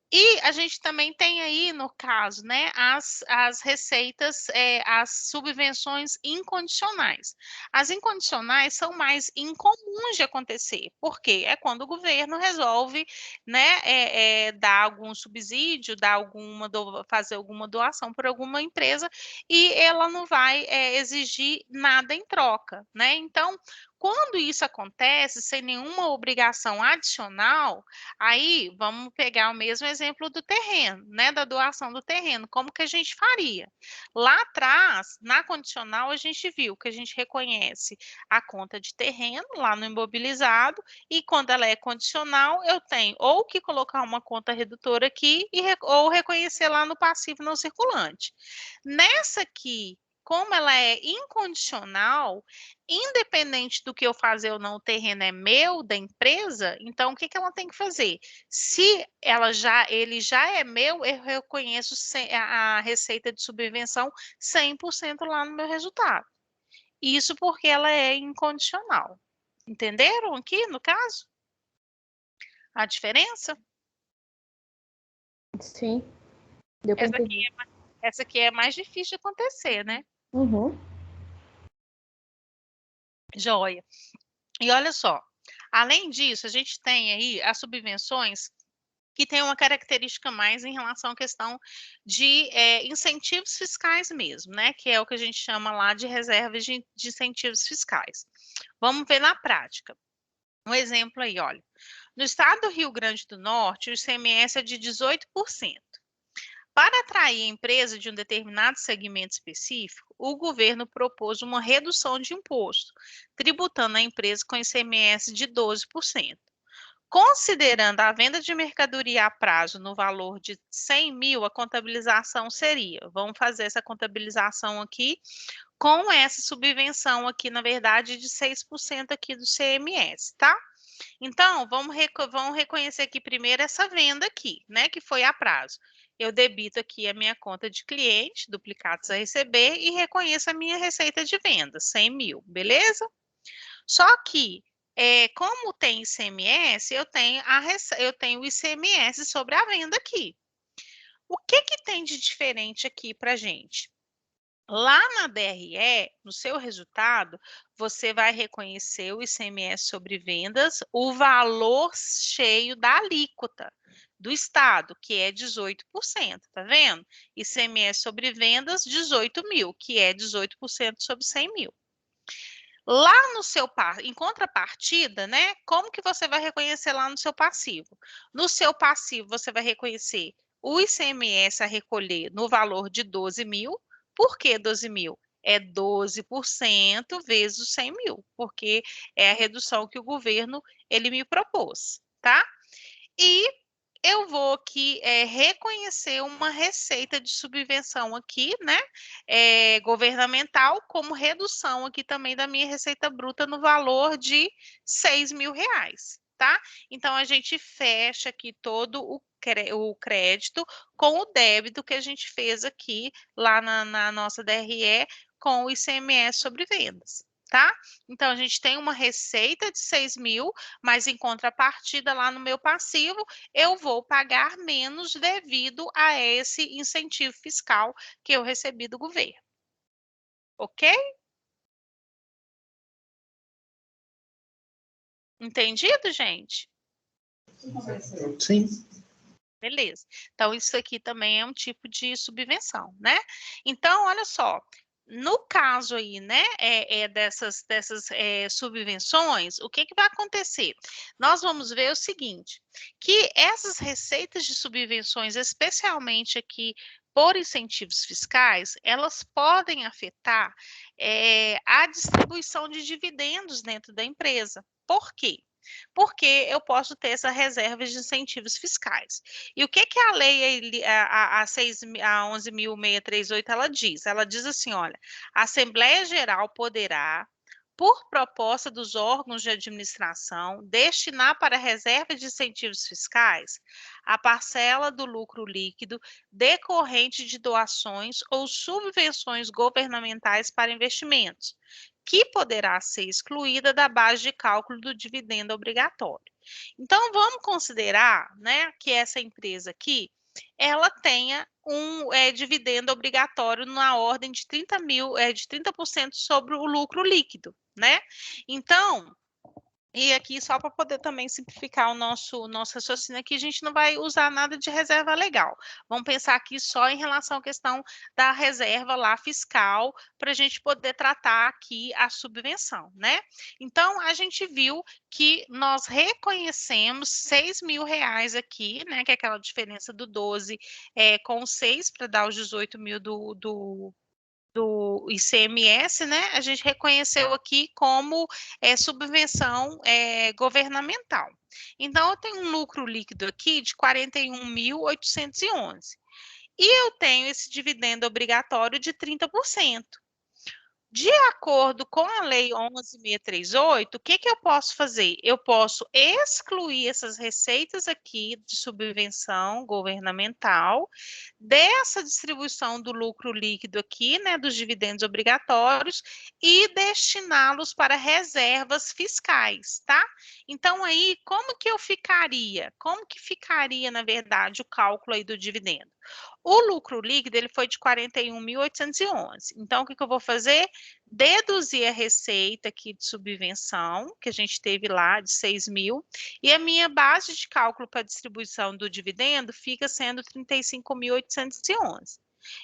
E a gente também tem aí, no caso, né, as receitas, as subvenções incondicionais. As incondicionais são mais incomuns de acontecer, porque é quando o governo resolve, né, dar algum subsídio, fazer alguma doação por alguma empresa, e ela não vai exigir nada em troca, né? Então, quando isso acontece sem nenhuma obrigação adicional, aí vamos pegar o mesmo exemplo do terreno, né? Da doação do terreno. Como que a gente faria? Lá atrás, na condicional, a gente viu que a gente reconhece a conta de terreno lá no imobilizado, e quando ela é condicional, eu tenho ou que colocar uma conta redutora aqui ou reconhecer lá no passivo não circulante. Nessa aqui, como ela é incondicional, independente do que eu fazer ou não, o terreno é meu, da empresa, então o que ela tem que fazer? Se ele já é meu, eu reconheço a receita de subvenção 100% lá no meu resultado. Isso porque ela é incondicional. Entenderam aqui, no caso? A diferença? Sim, deu para entender. Essa aqui é mais difícil de acontecer, né? Uhum. Joia. E olha só, além disso, a gente tem aí as subvenções que tem uma característica mais em relação à questão de incentivos fiscais mesmo, né? Que é o que a gente chama lá de reservas de incentivos fiscais. Vamos ver na prática. Um exemplo aí, olha. No estado do Rio Grande do Norte, o ICMS é de 18%. Para atrair a empresa de um determinado segmento específico, o governo propôs uma redução de imposto, tributando a empresa com ICMS de 12%. Considerando a venda de mercadoria a prazo no valor de 100 mil, a contabilização seria, vamos fazer essa contabilização aqui, com essa subvenção aqui, na verdade, de 6% aqui do CMS, tá? Então, vamos reconhecer aqui primeiro essa venda aqui, né, que foi a prazo. Eu debito aqui a minha conta de cliente, duplicados a receber, e reconheço a minha receita de venda, 100 mil, beleza? Só que, como tem ICMS, eu tenho o ICMS sobre a venda aqui. O que tem de diferente aqui para gente? Lá na DRE, no seu resultado, você vai reconhecer o ICMS sobre vendas, o valor cheio da alíquota do estado, que é 18%, tá vendo? ICMS sobre vendas, 18 mil, que é 18% sobre 100 mil. Lá no seu em contrapartida, né? Como que você vai reconhecer lá no seu passivo? No seu passivo, você vai reconhecer o ICMS a recolher no valor de 12 mil. Por que 12 mil? É 12% vezes os 100 mil, porque é a redução que o governo ele me propôs, tá? E eu vou aqui reconhecer uma receita de subvenção aqui, né, governamental, como redução aqui também da minha receita bruta no valor de 6 mil reais, tá? Então, a gente fecha aqui todo o crédito com o débito que a gente fez aqui lá na nossa DRE com o ICMS sobre vendas, tá? Então, a gente tem uma receita de 6 mil, mas em contrapartida lá no meu passivo, eu vou pagar menos devido a esse incentivo fiscal que eu recebi do governo. Ok? Entendido, gente? Sim. Beleza. Então, isso aqui também é um tipo de subvenção, né? Então, olha só. No caso aí, né, dessas subvenções, o que vai acontecer? Nós vamos ver o seguinte, que essas receitas de subvenções, especialmente aqui por incentivos fiscais, elas podem afetar a distribuição de dividendos dentro da empresa. Por quê? Porque eu posso ter essa reserva de incentivos fiscais. E o que a lei, a 11.638, ela diz? Ela diz assim, olha, a Assembleia Geral poderá, por proposta dos órgãos de administração, destinar para a reserva de incentivos fiscais a parcela do lucro líquido decorrente de doações ou subvenções governamentais para investimentos, que poderá ser excluída da base de cálculo do dividendo obrigatório. Então, vamos considerar, né, que essa empresa aqui, ela tenha um dividendo obrigatório na ordem de 30% sobre o lucro líquido, né? Então, e aqui, só para poder também simplificar o nosso raciocínio aqui, a gente não vai usar nada de reserva legal. Vamos pensar aqui só em relação à questão da reserva lá fiscal, para a gente poder tratar aqui a subvenção, né? Então, a gente viu que nós reconhecemos R$ 6.000 aqui, né? Que é aquela diferença do 12 com 6 para dar os 18.000 do ICMS, né? A gente reconheceu aqui como subvenção governamental. Então, eu tenho um lucro líquido aqui de 41.811. E eu tenho esse dividendo obrigatório de 30%. De acordo com a Lei 11.638, o que eu posso fazer? Eu posso excluir essas receitas aqui de subvenção governamental dessa distribuição do lucro líquido aqui, né, dos dividendos obrigatórios, e destiná-los para reservas fiscais, tá? Então, aí, como que eu ficaria? Como que ficaria, na verdade, o cálculo aí do dividendo? O lucro líquido, ele foi de 41.811. Então, o que eu vou fazer? Deduzir a receita aqui de subvenção, que a gente teve lá, de 6.000, e a minha base de cálculo para a distribuição do dividendo fica sendo 35.811.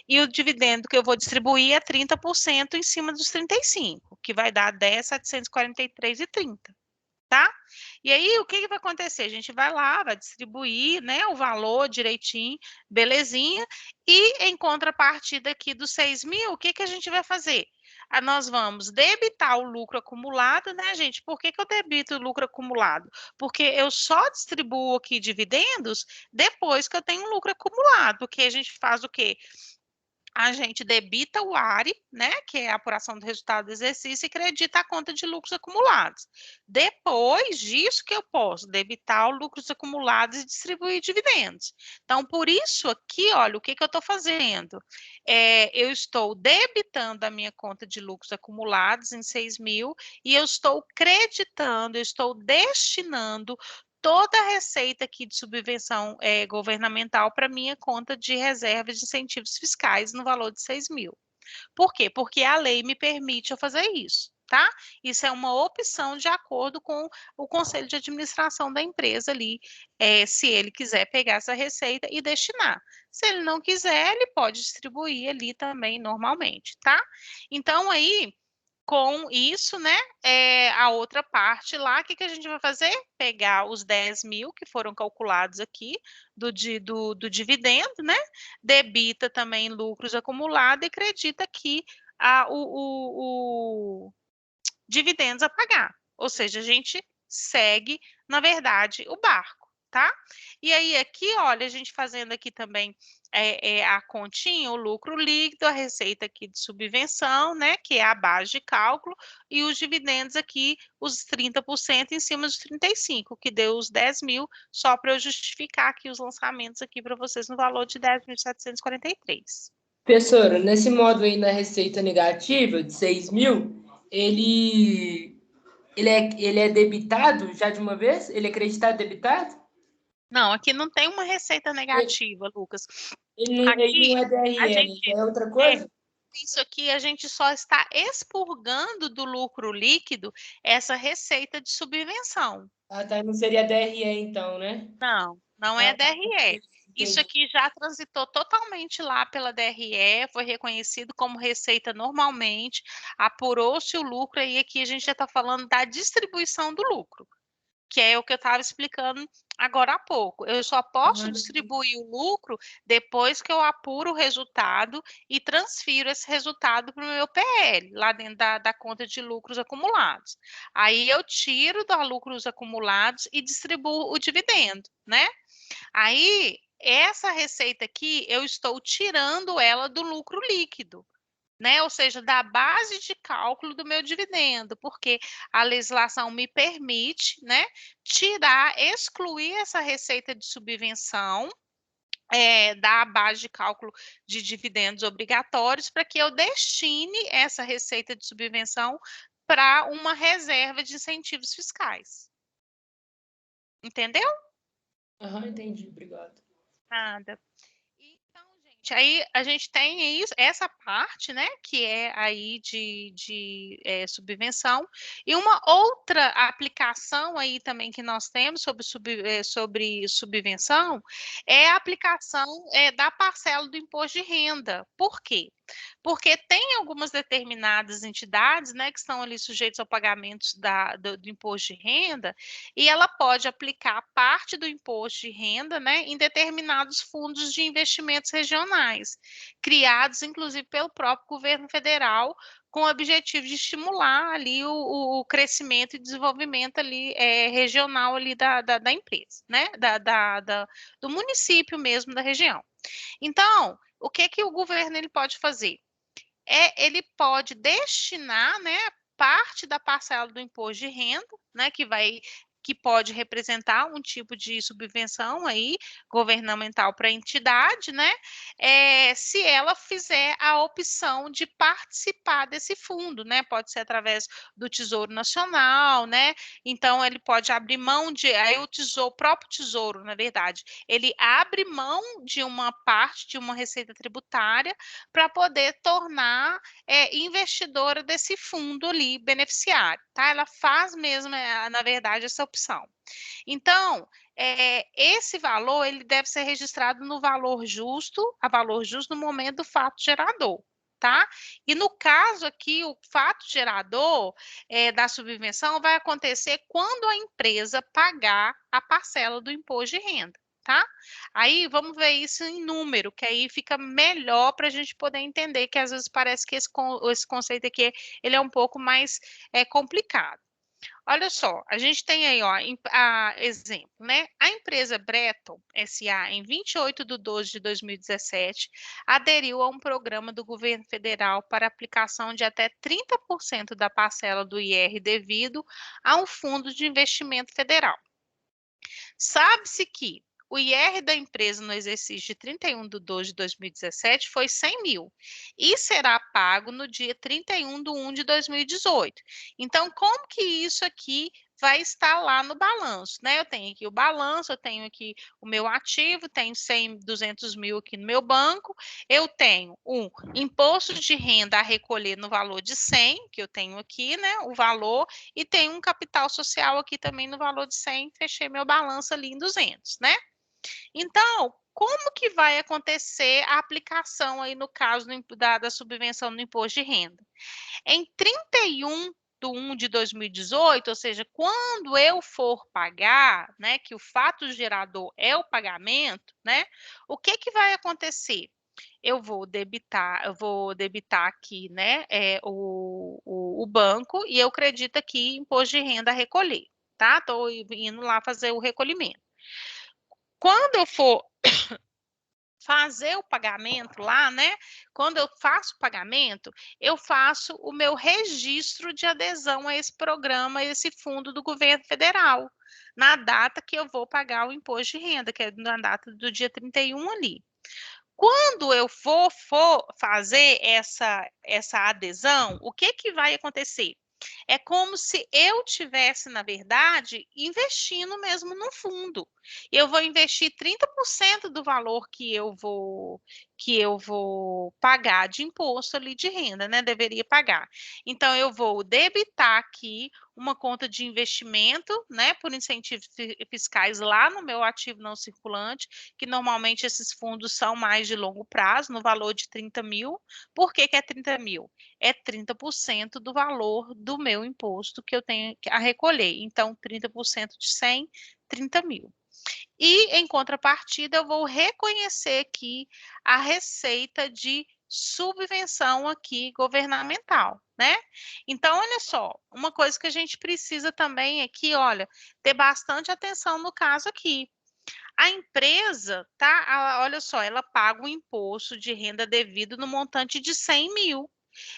E o dividendo que eu vou distribuir é 30% em cima dos 35, que vai dar 10.743,30. Tá? E aí, o que vai acontecer? A gente vai lá, vai distribuir, né, o valor direitinho, belezinha, e em contrapartida aqui dos 6.000, o que a gente vai fazer? Nós vamos debitar o lucro acumulado, né, gente? Por que eu debito o lucro acumulado? Porque eu só distribuo aqui dividendos depois que eu tenho lucro acumulado, porque a gente faz o quê? A gente debita o ARE, né, que é a apuração do resultado do exercício, e credita a conta de lucros acumulados. Depois disso que eu posso debitar os lucros acumulados e distribuir dividendos. Então, por isso aqui, olha, o que eu estou fazendo? Eu estou debitando a minha conta de lucros acumulados em 6.000 e eu estou creditando, eu estou destinando toda a receita aqui de subvenção governamental para minha conta de reserva de incentivos fiscais no valor de 6.000. Por quê? Porque a lei me permite eu fazer isso, tá? Isso é uma opção de acordo com o conselho de administração da empresa ali, se ele quiser pegar essa receita e destinar. Se ele não quiser, ele pode distribuir ali também normalmente, tá? Então, aí, com isso, né, a outra parte lá, o que a gente vai fazer? Pegar os 10.000 que foram calculados aqui do dividendo, né, debita também lucros acumulados e acredita aqui o dividendos a pagar. Ou seja, a gente segue, na verdade, o barco, tá? E aí, aqui, olha, a gente fazendo aqui também a continha, o lucro líquido, a receita aqui de subvenção, né, que é a base de cálculo, e os dividendos aqui, os 30% em cima dos 35%, que deu os 10.000, só para eu justificar aqui os lançamentos aqui para vocês no valor de 10.743. Professora, nesse módulo aí na receita negativa de 6.000, ele é debitado já de uma vez? Ele é creditado debitado? Não, aqui não tem uma receita negativa, Lucas. Ele não é DRE, é outra coisa? Isso aqui a gente só está expurgando do lucro líquido essa receita de subvenção. Ah, tá. Não seria DRE então, né? Não é DRE. Isso aqui já transitou totalmente lá pela DRE, foi reconhecido como receita normalmente, apurou-se o lucro, e aqui a gente já está falando da distribuição do lucro. que é o que eu estava explicando agora há pouco. Eu só posso distribuir o lucro depois que eu apuro o resultado e transfiro esse resultado para o meu PL, lá dentro da conta de lucros acumulados. Aí eu tiro da lucros acumulados e distribuo o dividendo, né? Aí, essa receita aqui, eu estou tirando ela do lucro líquido, né? Ou seja, da base de cálculo do meu dividendo, porque a legislação me permite, né, excluir essa receita de subvenção da base de cálculo de dividendos obrigatórios para que eu destine essa receita de subvenção para uma reserva de incentivos fiscais. Entendeu? Entendi, obrigado. Nada. Então, gente, aí a gente tem isso, essa parte, né, que é aí de subvenção, e uma outra aplicação aí também que nós temos sobre subvenção é a aplicação da parcela do imposto de renda. Por quê? Porque tem algumas determinadas entidades, né, que estão ali sujeitos ao pagamento do imposto de renda, e ela pode aplicar parte do imposto de renda, né, em determinados fundos de investimentos regionais, criados, inclusive, pelo próprio governo federal, com o objetivo de estimular ali o crescimento e desenvolvimento ali regional ali da empresa, né, do município mesmo da região. Então, o que o governo ele pode fazer? Ele pode destinar, né, parte da parcela do imposto de renda, né, que pode representar um tipo de subvenção aí governamental para a entidade, né? Se ela fizer a opção de participar desse fundo, né? Pode ser através do Tesouro Nacional, né? Então ele pode abrir mão aí o próprio Tesouro, na verdade, ele abre mão de uma parte de uma receita tributária para poder tornar investidora desse fundo ali beneficiário, tá? Ela faz mesmo, na verdade, essa opção. Então, esse valor ele deve ser registrado no valor justo, a valor justo no momento do fato gerador, tá? E no caso aqui, o fato gerador da subvenção vai acontecer quando a empresa pagar a parcela do imposto de renda, tá? Aí vamos ver isso em número, que aí fica melhor para a gente poder entender, que às vezes parece que esse conceito aqui ele é um pouco mais complicado. Olha só, a gente tem aí, ó, exemplo, né? A empresa Breton SA, em 28/12/2017, aderiu a um programa do governo federal para aplicação de até 30% da parcela do IR devido a um fundo de investimento federal. Sabe-se que o IR da empresa no exercício de 31/12/2017 foi 100 mil e será pago no dia 31/1/2018. Então, como que isso aqui vai estar lá no balanço, né? Eu tenho aqui o balanço, eu tenho aqui o meu ativo, tenho 100, 200 mil aqui no meu banco, eu tenho um imposto de renda a recolher no valor de 100, que eu tenho aqui, né, o valor, e tenho um capital social aqui também no valor de 100, fechei meu balanço ali em 200, né? Então, como que vai acontecer a aplicação aí no caso da subvenção no imposto de renda? Em 31/1/2018, ou seja, quando eu for pagar, né, que o fato gerador é o pagamento, né, o que vai acontecer? Eu vou debitar aqui, né, o banco e eu acredito aqui imposto de renda a recolher, tá? Estou indo lá fazer o recolhimento. Quando eu for fazer o pagamento lá, né? Quando eu faço o pagamento, eu faço o meu registro de adesão a esse programa, a esse fundo do governo federal, na data que eu vou pagar o imposto de renda, que é na data do dia 31 ali. Quando eu for fazer essa adesão, o que vai acontecer? É como se eu tivesse, na verdade, investindo mesmo no fundo. eu vou investir 30% do valor que eu vou pagar de imposto ali de renda, né? Deveria pagar. Então, eu vou debitar aqui uma conta de investimento, né, por incentivos fiscais lá no meu ativo não circulante, que normalmente esses fundos são mais de longo prazo, no valor de 30 mil. Por que que é 30 mil? É 30% do valor do meu imposto que eu tenho a recolher. Então, 30% de 100, 30 mil. E, em contrapartida, eu vou reconhecer aqui a receita de subvenção aqui governamental, né? Então, olha só, uma coisa que a gente precisa também é que, olha, ter bastante atenção no caso aqui. A empresa, tá? Olha só, ela paga um imposto de renda devido no montante de 100 mil.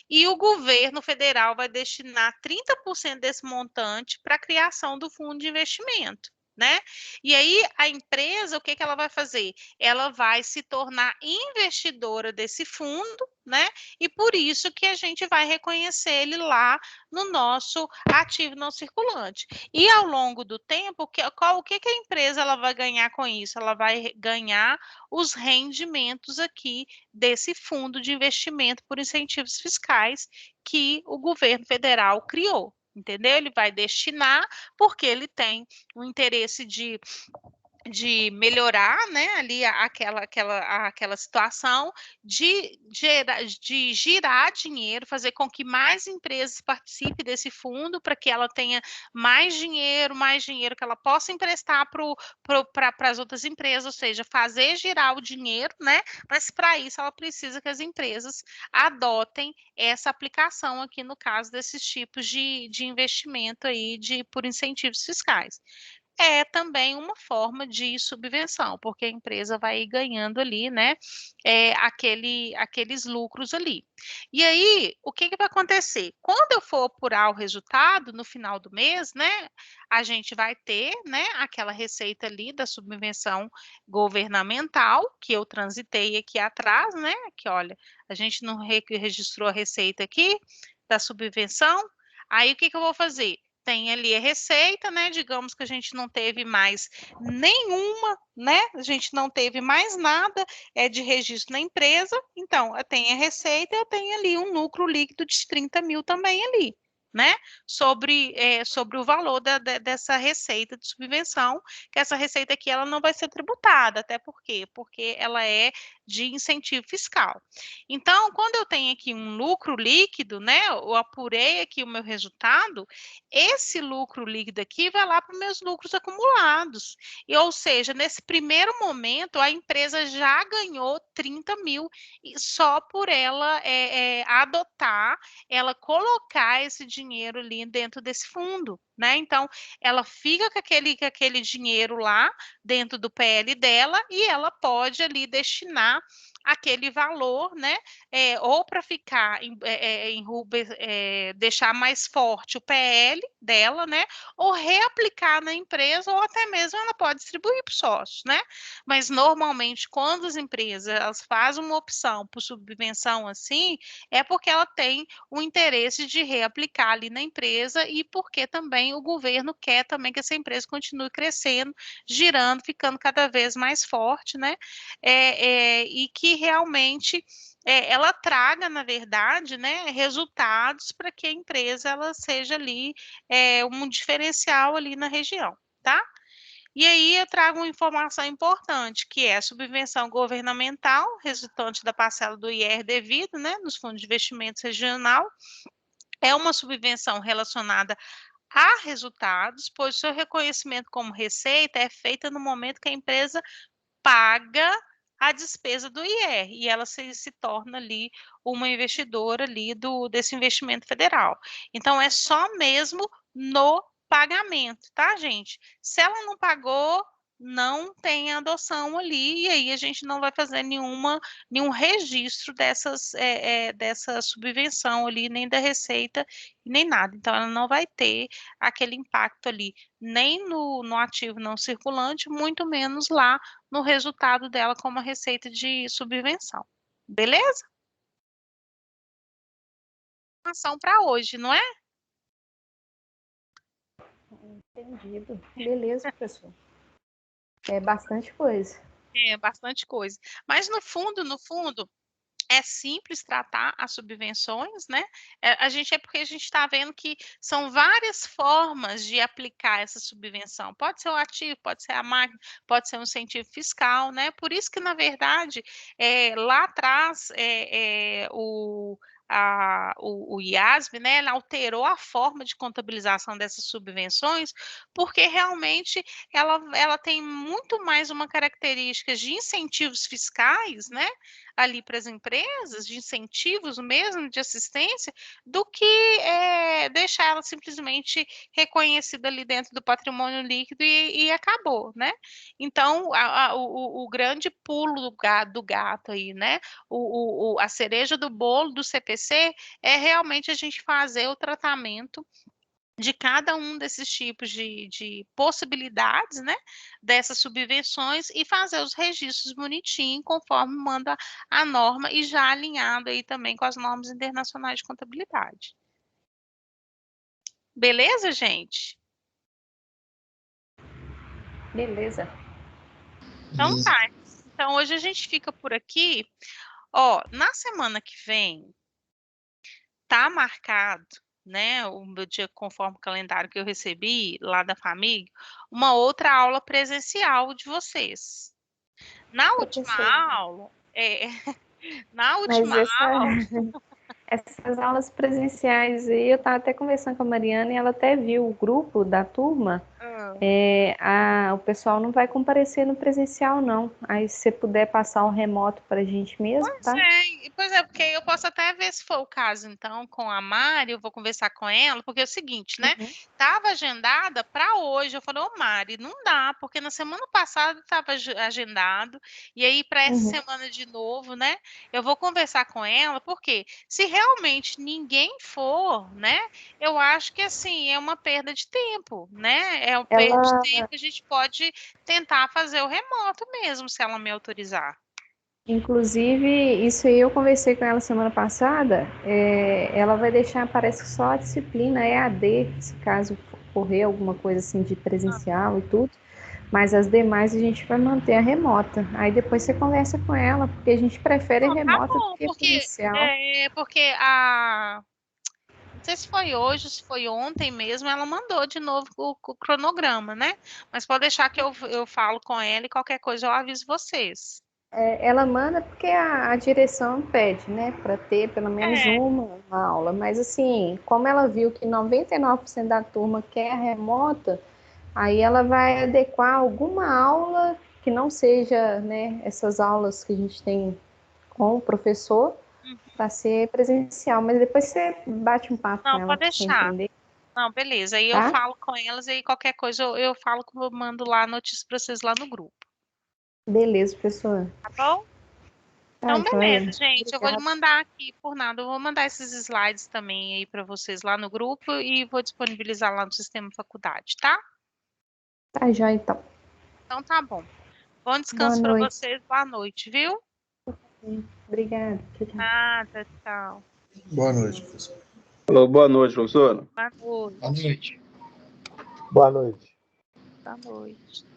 E o governo federal vai destinar 30% desse montante para a criação do fundo de investimento, né? E aí a empresa, o que que ela vai fazer? Ela vai se tornar investidora desse fundo, né? E por isso que a gente vai reconhecer ele lá no nosso ativo não circulante. E ao longo do tempo, o que que a empresa ela vai ganhar com isso? Ela vai ganhar os rendimentos aqui desse fundo de investimento por incentivos fiscais que o governo federal criou. Entendeu? Ele vai destinar, porque ele tem o interesse de melhorar, né, ali aquela situação de girar dinheiro, fazer com que mais empresas participem desse fundo, para que ela tenha mais dinheiro que ela possa emprestar para as outras empresas, ou seja, fazer girar o dinheiro, né? Mas para isso ela precisa que as empresas adotem essa aplicação aqui no caso desses tipos de investimento aí por incentivos fiscais. É também uma forma de subvenção, porque a empresa vai ganhando ali, né, aqueles lucros ali. E aí, o que que vai acontecer? Quando eu for apurar o resultado no final do mês, né, a gente vai ter, né, aquela receita ali da subvenção governamental, que eu transitei aqui atrás, né, que olha, a gente não registrou a receita aqui da subvenção, aí o que que eu vou fazer? Tem ali a receita, né? Digamos que a gente não teve mais nenhuma, né? A gente não teve mais nada de registro na empresa. Então, eu tenho a receita, eu tenho ali um lucro líquido de 30 mil também ali, né? Sobre o valor dessa receita de subvenção, que essa receita aqui ela não vai ser tributada, até por quê? Porque ela é de incentivo fiscal. Então, quando eu tenho aqui um lucro líquido, né? Eu apurei aqui o meu resultado, esse lucro líquido aqui vai lá para os meus lucros acumulados. Ou seja, nesse primeiro momento, a empresa já ganhou 30 mil só por ela adotar, ela colocar esse dinheiro ali dentro desse fundo, né? Então, ela fica com aquele dinheiro lá dentro do PL dela e ela pode ali destinar aquele valor, né? Ou para ficar deixar mais forte o PL dela, né? Ou reaplicar na empresa, ou até mesmo ela pode distribuir para os sócios, né? Mas normalmente, quando as empresas elas fazem uma opção por subvenção assim, é porque ela tem o interesse de reaplicar ali na empresa e porque também o governo quer também que essa empresa continue crescendo, girando, ficando cada vez mais forte, né? E que realmente ela traga, na verdade, né, resultados para que a empresa ela seja ali um diferencial ali na região, tá? E aí eu trago uma informação importante, que é a subvenção governamental, resultante da parcela do IR devido, né, nos fundos de investimentos regional, é uma subvenção relacionada a resultados, pois seu reconhecimento como receita é feita no momento que a empresa paga a despesa do IR e ela se torna ali uma investidora ali desse investimento federal. Então, é só mesmo no pagamento, tá, gente? Se ela não pagou, não tem adoção ali, e aí a gente não vai fazer nenhum registro dessa subvenção ali, nem da receita, nem nada. Então, ela não vai ter aquele impacto ali, nem no ativo não circulante, muito menos lá no resultado dela como a receita de subvenção. Beleza? Ação para hoje, não é? Entendido. Beleza, professor. É bastante coisa. É bastante coisa. Mas no fundo, é simples tratar as subvenções, né? É porque a gente está vendo que são várias formas de aplicar essa subvenção. Pode ser o ativo, pode ser a máquina, pode ser um incentivo fiscal, né? Por isso que, na verdade, lá atrás, o IASB, né, ele alterou a forma de contabilização dessas subvenções, porque realmente ela tem muito mais uma característica de incentivos fiscais, né? Ali para as empresas, de incentivos mesmo, de assistência, do que deixar ela simplesmente reconhecida ali dentro do patrimônio líquido e acabou, né? Então, o grande pulo do gato aí, né? A cereja do bolo do CPC é realmente a gente fazer o tratamento de cada um desses tipos de possibilidades, né, dessas subvenções e fazer os registros bonitinho, conforme manda a norma e já alinhado aí também com as normas internacionais de contabilidade. Beleza, gente? Beleza. Então tá. Então hoje a gente fica por aqui. Ó, na semana que vem tá marcado, né, o meu dia conforme o calendário que eu recebi lá da família, uma outra aula presencial de vocês. Na última Professora. aula, na Mas última aula, essas aulas presenciais aí, eu estava até conversando com a Mariana e ela até viu o grupo da turma. O pessoal não vai comparecer no presencial, não. Aí, se você puder passar um remoto para a gente mesmo, tá? Pois é, porque eu posso até ver se for o caso, então, com a Mari, eu vou conversar com ela, porque é o seguinte, né? Uhum. Tava agendada para hoje. Eu falei, ô Mari, não dá, porque na semana passada estava agendado, e aí para essa Uhum. semana de novo, né? Eu vou conversar com ela, porque se realmente ninguém for, né? Eu acho que assim é uma perda de tempo, né? É uma perda de tempo, a gente pode tentar fazer o remoto mesmo, se ela me autorizar. Inclusive, isso aí eu conversei com ela semana passada. Ela vai deixar, parece que só a disciplina EAD, se caso ocorrer alguma coisa assim de presencial e tudo. Mas as demais a gente vai manter a remota. Aí depois você conversa com ela, porque a gente prefere Tá remota do bom, que presencial. porque não sei se foi hoje, se foi ontem mesmo, ela mandou de novo o cronograma, né? Mas pode deixar que eu falo com ela e qualquer coisa eu aviso vocês. Ela manda porque a direção pede, né, para ter pelo menos É, uma aula. Mas assim, como ela viu que 99% da turma quer a remota, aí ela vai adequar alguma aula que não seja, né, essas aulas que a gente tem com o professor para ser presencial. Mas depois você bate um papo com não, ela pode para você deixar. entender, Não, beleza. Aí eu tá? falo com elas e aí qualquer coisa eu falo que eu mando lá a notícia para vocês lá no grupo. Beleza, professor. Tá bom? Tá, Então, beleza, joia. gente. Eu vou lhe Obrigada. mandar aqui por nada. Eu vou mandar esses slides também aí para vocês lá no grupo e vou disponibilizar lá no sistema faculdade, tá? Tá, joia, então. Então tá bom. Bom Boa descanso para noite. vocês. Boa noite, viu? Obrigada. Tchau, tchau. Nada, tchau. Boa noite, professor. Alô, boa noite, professora. Boa noite. Boa noite. Boa noite. Boa noite.